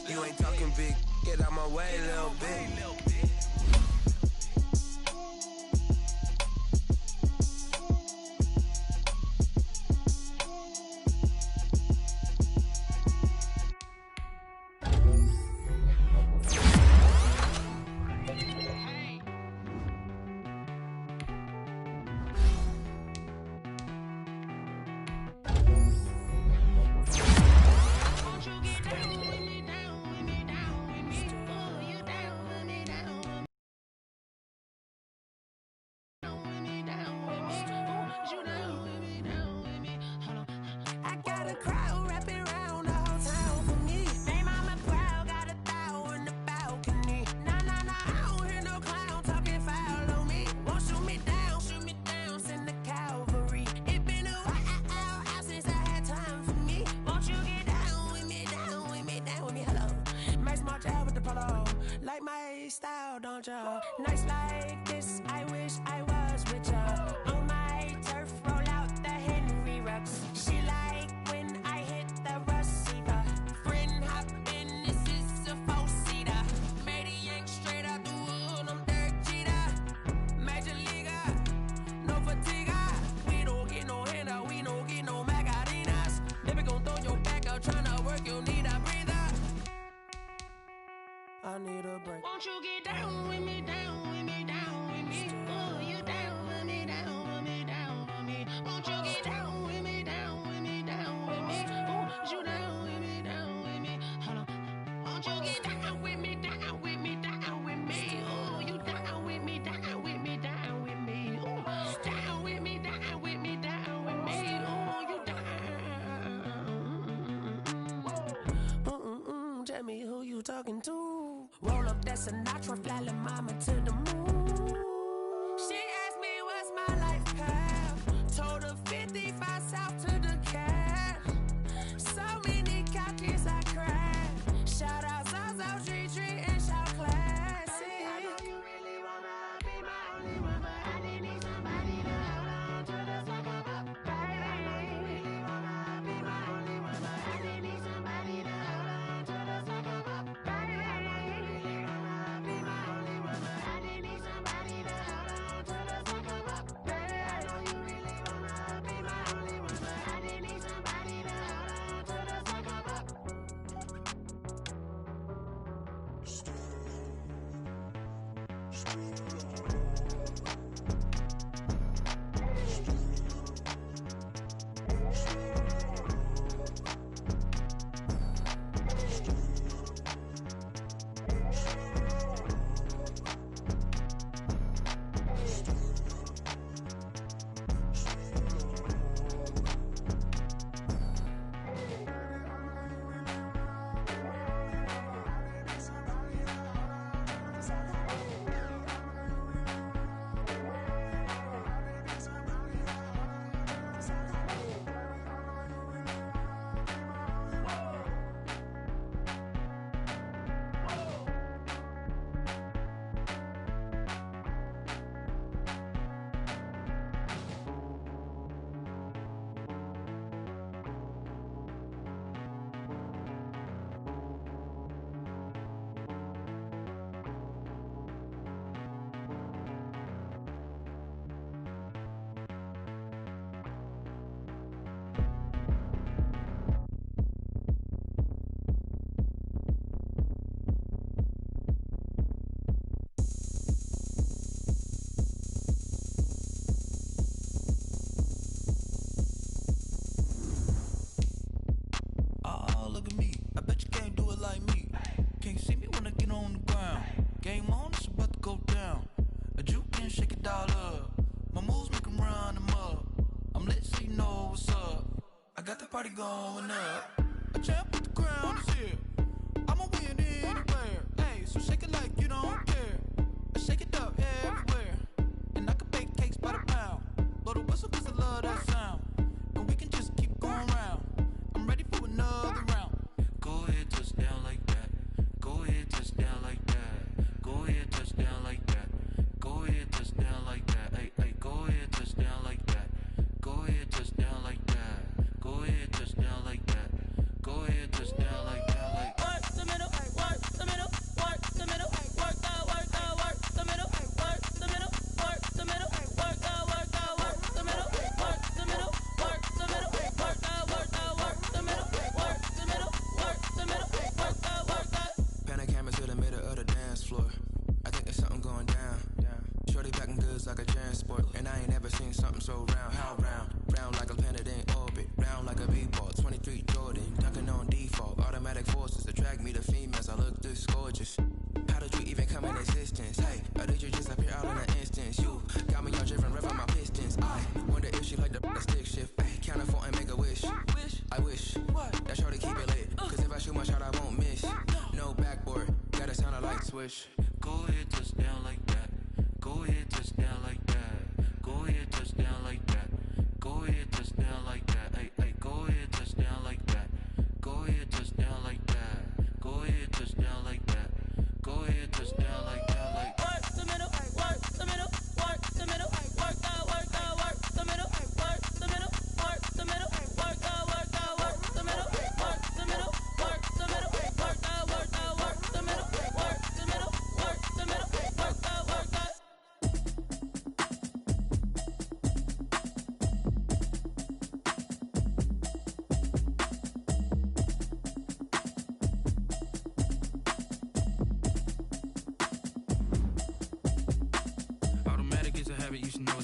You ain't talking big. Get out my way, little bit. style, don't ya? Nights like this, I wish I was with ya. On my turf, roll out the Henry rocks. She like when I hit the receiver. Friend hop in, this is a four-seater. Made a yank straight out the wood, I'm Derek Jeter. Major leaguer, no fatigue. We don't get no handout, we don't get no Macarinas. Never gon' throw your back out, tryna work, you need a breather. I need a break. Won't you get down with me, down with me, down with me? Oh, you down with me, down with me, down with me. Won't you get down with me, down with me, down with me? Oh, you down with me, down with me? Hold on. Won't you get down with me, down with me, down with me? Oh, you down with me, down with me, down with me? Oh, down with me, down with me, down with me? Oh, you down. Tell me who you talking to. Roll up that Sinatra, fly la mama to the moon. She asked me what's my life path. Told her 55 south to the cat. So many couches I cried. Shout out South Street and shout classic. I know you really wanna be my only one, but I didn't need somebody to hold on to the second up. Baby, I know you really wanna be my only one, but I didn't need somebody to hold on to the second up. Baby, I know you really wanna be my only one, but I didn't need somebody to hold on to the second up. Baby, I know you really wanna be my only one, but I didn't need somebody to hold on to the second up. Oh, look at me. I bet you can't do it like me. Can't see me when I get on the ground. Game on, it's about to go down. A juke can shake it all up. My moves make 'em run them up. I'm lit so you know what's up. I got the party going up. A champ with the crown is here. I'ma win anywhere. Hey, so shake it like you don't care. I shake it up everywhere. And I can bake cakes by the pound. Blow the whistle 'cause I love that sound. And we can just keep going round. I'm ready for another round. Go ahead, touch down like that. Go ahead, touch down like that. Go ahead, touch down like that. Go ahead, touch down like that. Hey, hey, go ahead, touch down like that. Go ahead, touch down like that. Go ahead, touch down like that. Go ahead, touch down like that. Like work the middle, work the middle, work the middle, work the middle, work the middle, work the middle, work the middle, work the middle, work the middle, work the middle, work the middle, work the middle, work the middle, work the. Pan a camera to the middle of the dance floor. I think there's something going down. Shorty packing goods like a transport, and I ain't never seen something so round. How round? Round like a planet in orbit, round like a b-ball. 23 Jordan, dunking on default. Automatic forces attract me to females. I look this gorgeous. How did you even come in existence? Hey, or did you just appear out in an instance? You got me on driven, revving my pistons. I wonder if she like the stick shift. Ay, count a four and make a wish. I wish that shorty keep it lit. 'Cause if I shoot my shot, I won't miss. No backboard, gotta sound a light switch. go ahead, touch down like that. Go ahead, touch down like that. Go ahead, touch down like that. Go ahead, touch down like that. Hey, hey, go ahead, touch down like that. Go ahead, touch down like that. Go ahead, touch down like that. Go ahead, touch down like that.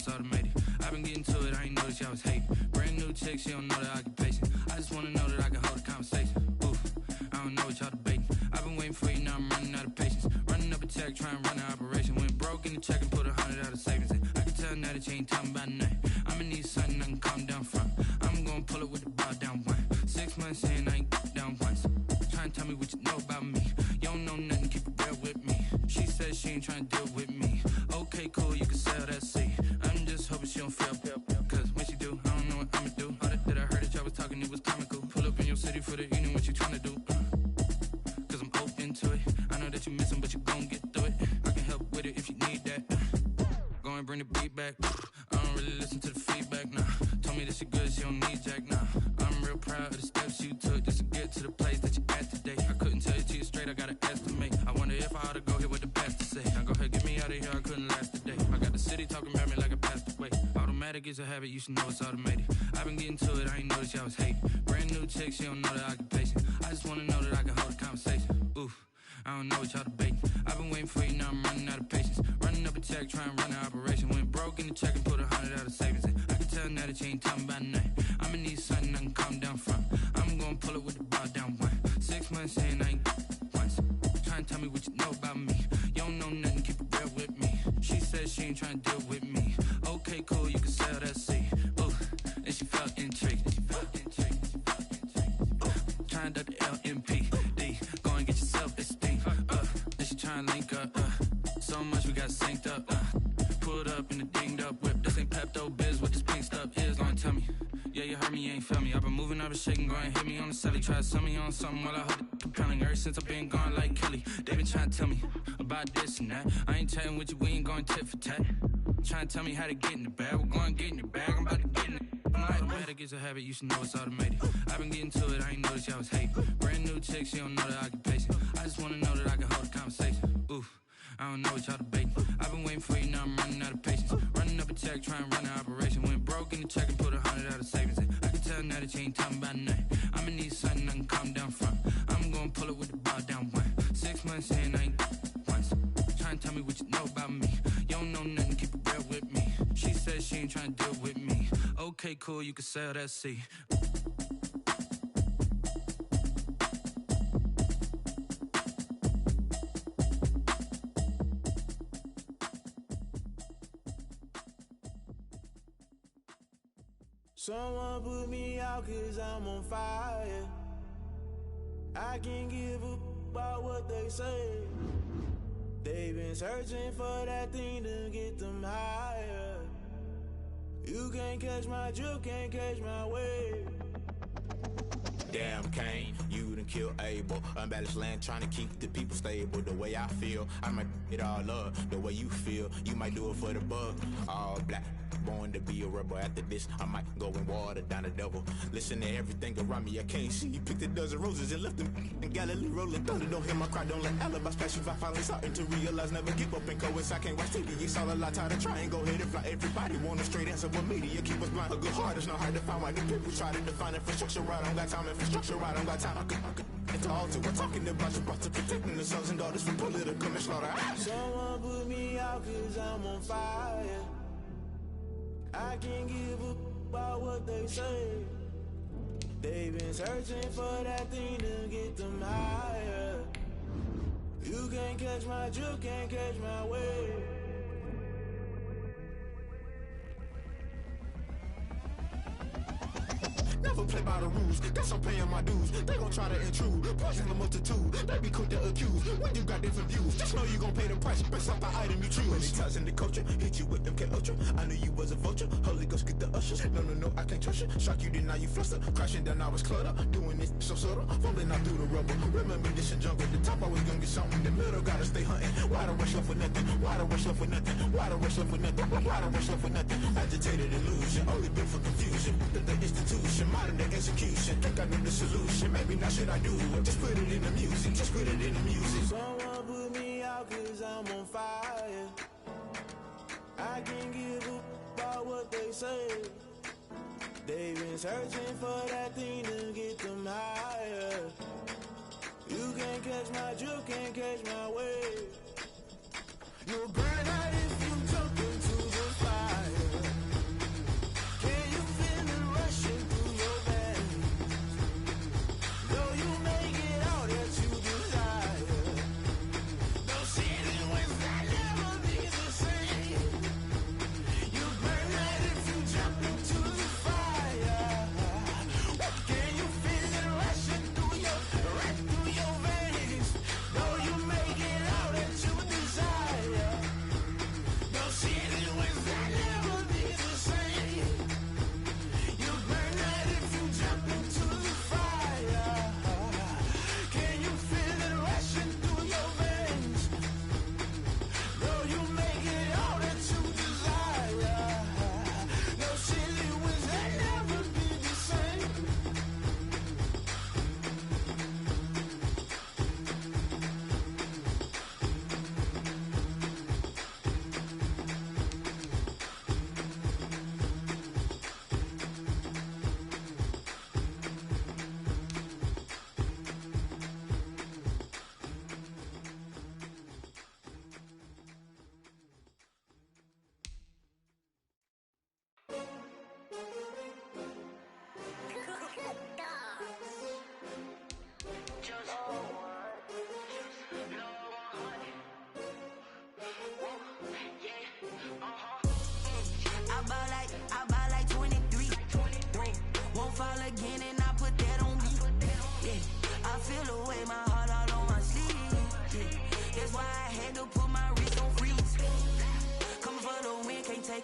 it's automated. I've been getting to it, I ain't noticed y'all was hating. Brand new chick, she don't know the occupation. I just wanna know that I can hold a conversation. Oof, I don't know what y'all debating. I've been waiting for you, now I'm running out of patience. Running up a check, trying to run an operation. Went broke in the check and put 100 out of savings in. I can tell now that you ain't talking about nothing. I'ma need something I can calm down from. I'm gonna pull it with the bar down one. 6 months in, I ain't down once. Trying to tell me what you know about me. You don't know nothing, keep it real with me. She said she ain't trying to deal with me. Okay, cool, you can sell that seat. I'm just hoping she don't feel. Cause when she do, I don't know what I'ma do. All that I heard that y'all was talking, it was comical. Pull up in your city for the evening, what you trying to do? Cause I'm open to it. I know that you missing, but you gon' get through it. I can help with it if you need that. Go and bring the beat back. I don't really listen to the feedback, nah. Told me that she good, she don't need jack, nah. I'm real proud of the steps you took just to get to the place that you at today. I couldn't tell you to you straight, I gotta estimate. I wonder if I ought to go here with the best to say. Now go ahead, get me out of here, I couldn't last today. I got the city talking about me like I passed away. Automatic is a habit, you should know it's automated. I've been getting to it, I ain't noticed y'all was hating. Brand new chick, she don't know the occupation. I just wanna know that I can hold a conversation. Oof, I don't know what y'all debating. I've been waiting for you, now I'm running out of patience. Running up a check, trying to run an operation. Went broke in the check and put 100 out of savings in. I can tell now that you ain't talking about nothing. I'ma need something I can calm down from. I'm gonna pull it with the bar down one. 6 months in, I ain't once. Trying to tell me what you know about me. You don't know nothing, keep it real with me. She said she ain't trying to deal with me. Okay, cool, you can sell that seat. Ooh, and she felt intrigued. Trying to the LMPD. Go and get your self-esteem. And she trying to link up. So much we got synced up. Pulled up in the dinged up whip. This ain't Pepto-Biz, what this pink stuff is. Gonna tell me. Yeah, you heard me, you ain't feel me. I've been moving, I've been shaking, go and hit me on the celly. Try to sell me on something while I hold it compelling. Ever since I've been gone like Kelly, they been trying to tell me about this and that. I ain't chatting with you, we ain't going tit for tat. Trying to tell me how to get in the bag. We're going to get in your bag, I'm about to get in it. Automatic is a habit, you should know it's automated. I've been getting to it, I ain't noticed y'all was hating. Brand new chick, she don't know the occupation. I just wanna know that I can hold a conversation. Oof, I don't know what y'all debating. I've been waiting for you, now I'm running out of patience. Running up a check, trying to run an operation. Went broke in the check and put 100 out of savings in. I can tell now that you ain't talking about nothing. I'ma need something I can calm down from. I'm gonna pull it with the bar down one. 6 months in, I ain't once. Trying to tell me what you know about me. You don't know nothing, keep it real with me. She said she ain't trying to deal with me. Okay, cool, you can sell that seat. Someone put me out 'cause I'm on fire. I can't give up about what they say. They've been searching for that thing to get them higher. You can't catch my drift, can't catch my wave. Damn, Kane, you done killed Abel. Unbalanced land, trying to keep the people stable. The way I feel, I might it all up. The way you feel, you might do it for the buck. All black, born to be a rebel. After this, I might go and water down the devil. Listen to everything around me, I can't see. Picked a dozen roses and left them in Galilee rolling thunder. Don't hear my cry, don't let alibis pass you. I finally starting to realize, never give up and coincide. Can't watch TV, it's all a lot. Tired of trying, go ahead and fly. Everybody want a straight answer with media. Keep us blind, a good heart, it's not hard to find. Why the people try to define infrastructure right? I don't got time, infrastructure right, I don't got time. I could into altar. We're talking about you, about to protecting the sons and daughters from political and slaughter. Someone put me out 'cause I'm on fire. I can't give up about what they say. They've been searching for that thing to get them higher. You can't catch my drift, can't catch my wave. Never play by the rules, guess I'm paying my dues. They gon' try to intrude, poison the multitude. They be quick to accuse, when you got different views. Just know you gon' pay the price, based off the item you choose. Many times in the culture, hit you with them K Ultra. I knew you was a vulture, Holy Ghost get the ushers. No, I can't trust you. Shock you, then now you fluster. Crashing down, I was cluttered. Doing this so subtle, falling out through the rubble. Remember this in jungle, the top I was gonna get something. The middle gotta stay hunting. Why the rush left for nothing? Why the rush left for nothing? Why the rush left for nothing? Why the rush left for nothing? Agitated illusion, only built for confusion. The institution, modern day execution. Think I know the solution, maybe now should I do it? Just put it in the music, just put it in the music. Someone put me out 'cause I'm on fire. I can't give up about what they say. They've been searching for that thing to get them higher. You can't catch my drift, can't catch my wave. You'll burn out if you jump into the fire.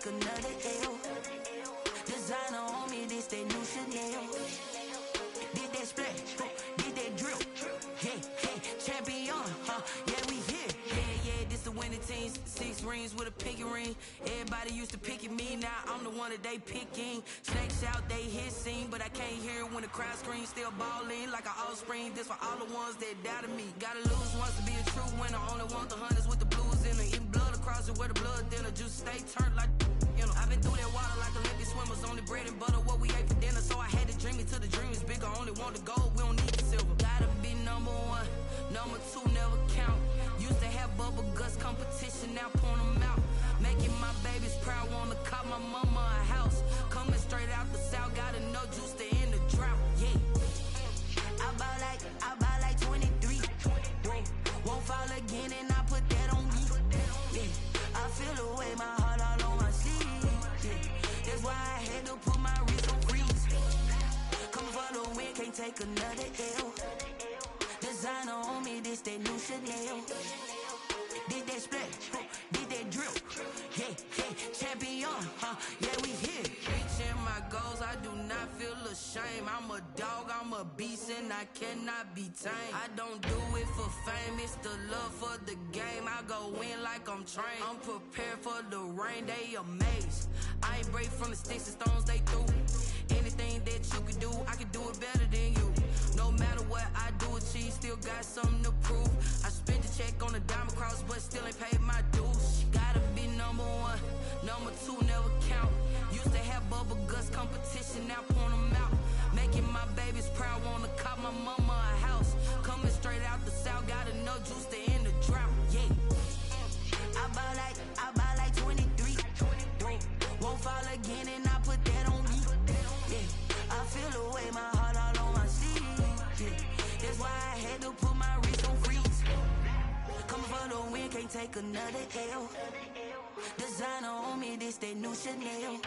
take another L. Designer on me, this that new Chanel. Did that splash, did that drill. Yeah, yeah, champion, yeah, we here. Yeah, this the winning teams. 6 rings with a pinky ring. Everybody used to pick at me, now I'm the one that they picking. Snakes out, they hissing, but I can't hear when the crowd screams. Still balling like an offspring. This for all the ones that doubted me. Gotta lose once to be a true winner. Only want the hunters with the blues in it. Eating blood across it where the blood dinner. Juice stay turned like, you know. I've been through that water like Olympic swimmers. Only bread and butter, what we ate for dinner. So I had to dream it till the dream is bigger. Only want the gold, we don't need the silver. Gotta be number 1, number 2 never count. Used to have bubble guts competition, now point them out. Making my babies proud, wanna cop my mama a house. Coming straight out the south, gotta know juice to end the drought. Yeah, I buy like 23. Whoa, won't fall again and I put that on me. Yeah, I feel the way, my heart all on my sleeve. Yeah, that's why I had to put my wrist on freeze. Coming for the win, can't take another L. Designer on me, this that new Chanel. Did that splash, did that drill. Yeah, yeah, champion, yeah, we here. Reaching my goals, I do not feel ashamed. I'm a dog, I'm a beast, and I cannot be tamed. I don't do it for fame, it's the love for the game. I go in like I'm trained. I'm prepared for the rain, they amazed. I ain't break from the sticks and stones they threw. Anything that you can do, I can do it better than you. No matter what I do achieve, still got something to prove. I spent the check on the diamond cross, but still ain't paid my dues. Gotta be number 1, number 2 never count. Used to have bubble guts competition, now point them out. Making my babies proud, wanna cop my mama a house. Coming straight out the south, gotta know juice to end the drought. Yeah, I buy like 23. Won't fall again and I put that on me. Yeah, I feel the way, my heart all on my sleeve. Yeah, that's why I had to put my wrist on freeze. Coming for the win, can't take another L. Designer on me, this that new Chanel.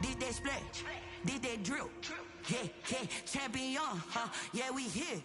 Did that splash, did that drill. Yeah, yeah, champion, yeah, we here.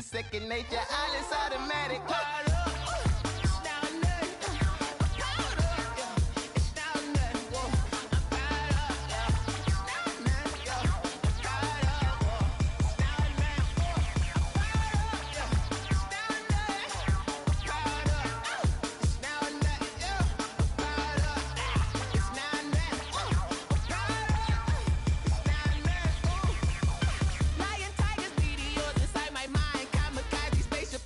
Second nature, all is automatic. Lion, tigers, meteors inside my mind. Kamikaze spaceship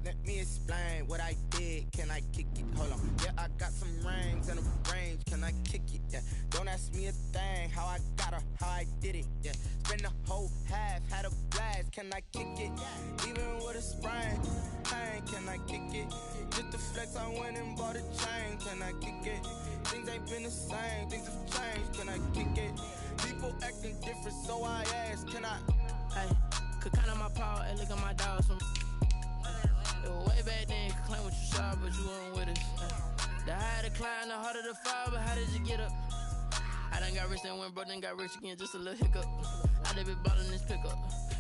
Let me explain what I did. Can I kick it? Hold on. Yeah, I got some rings and a range. Can I kick it? Yeah. Don't ask me a thing. How I got her, how I did it. Yeah. Spend the whole half, had a blast. Can I kick it? Even with a sprain. Pain, can I kick it? Just the flex, I went and bought a chain. Can I kick it? Things ain't been the same. Things have changed. Can I kick it? People acting different, so I ask. Can I? Hey, could count on my power and look at my dogs from. Way back then, could claim what you saw, but you weren't with us. The higher the climb, the harder the fall, but how did you get up? I done got rich and went broke, then got rich again, just a little hiccup. I done been ballin' this pickup.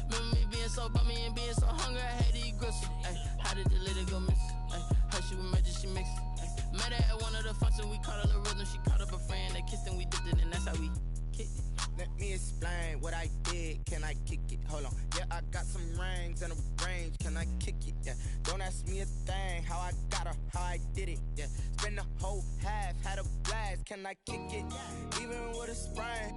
Remember me being so bummy and being so hungry, I had to eat gristle. Ay, how did the lady go miss? Ay, how she was magic, she mixed. Met her at one of the functions, we caught a little rhythm, she caught up a friend, they kissed and we dipped it, and that's how we kicked it. Let me explain what I did. Can I kick it? Hold on. Yeah, I got some rings and a range. Can I kick it? Yeah. Don't ask me a thing. How I got her, how I did it. Yeah. Spend the whole half, had a blast. Can I kick it? Even with a sprain.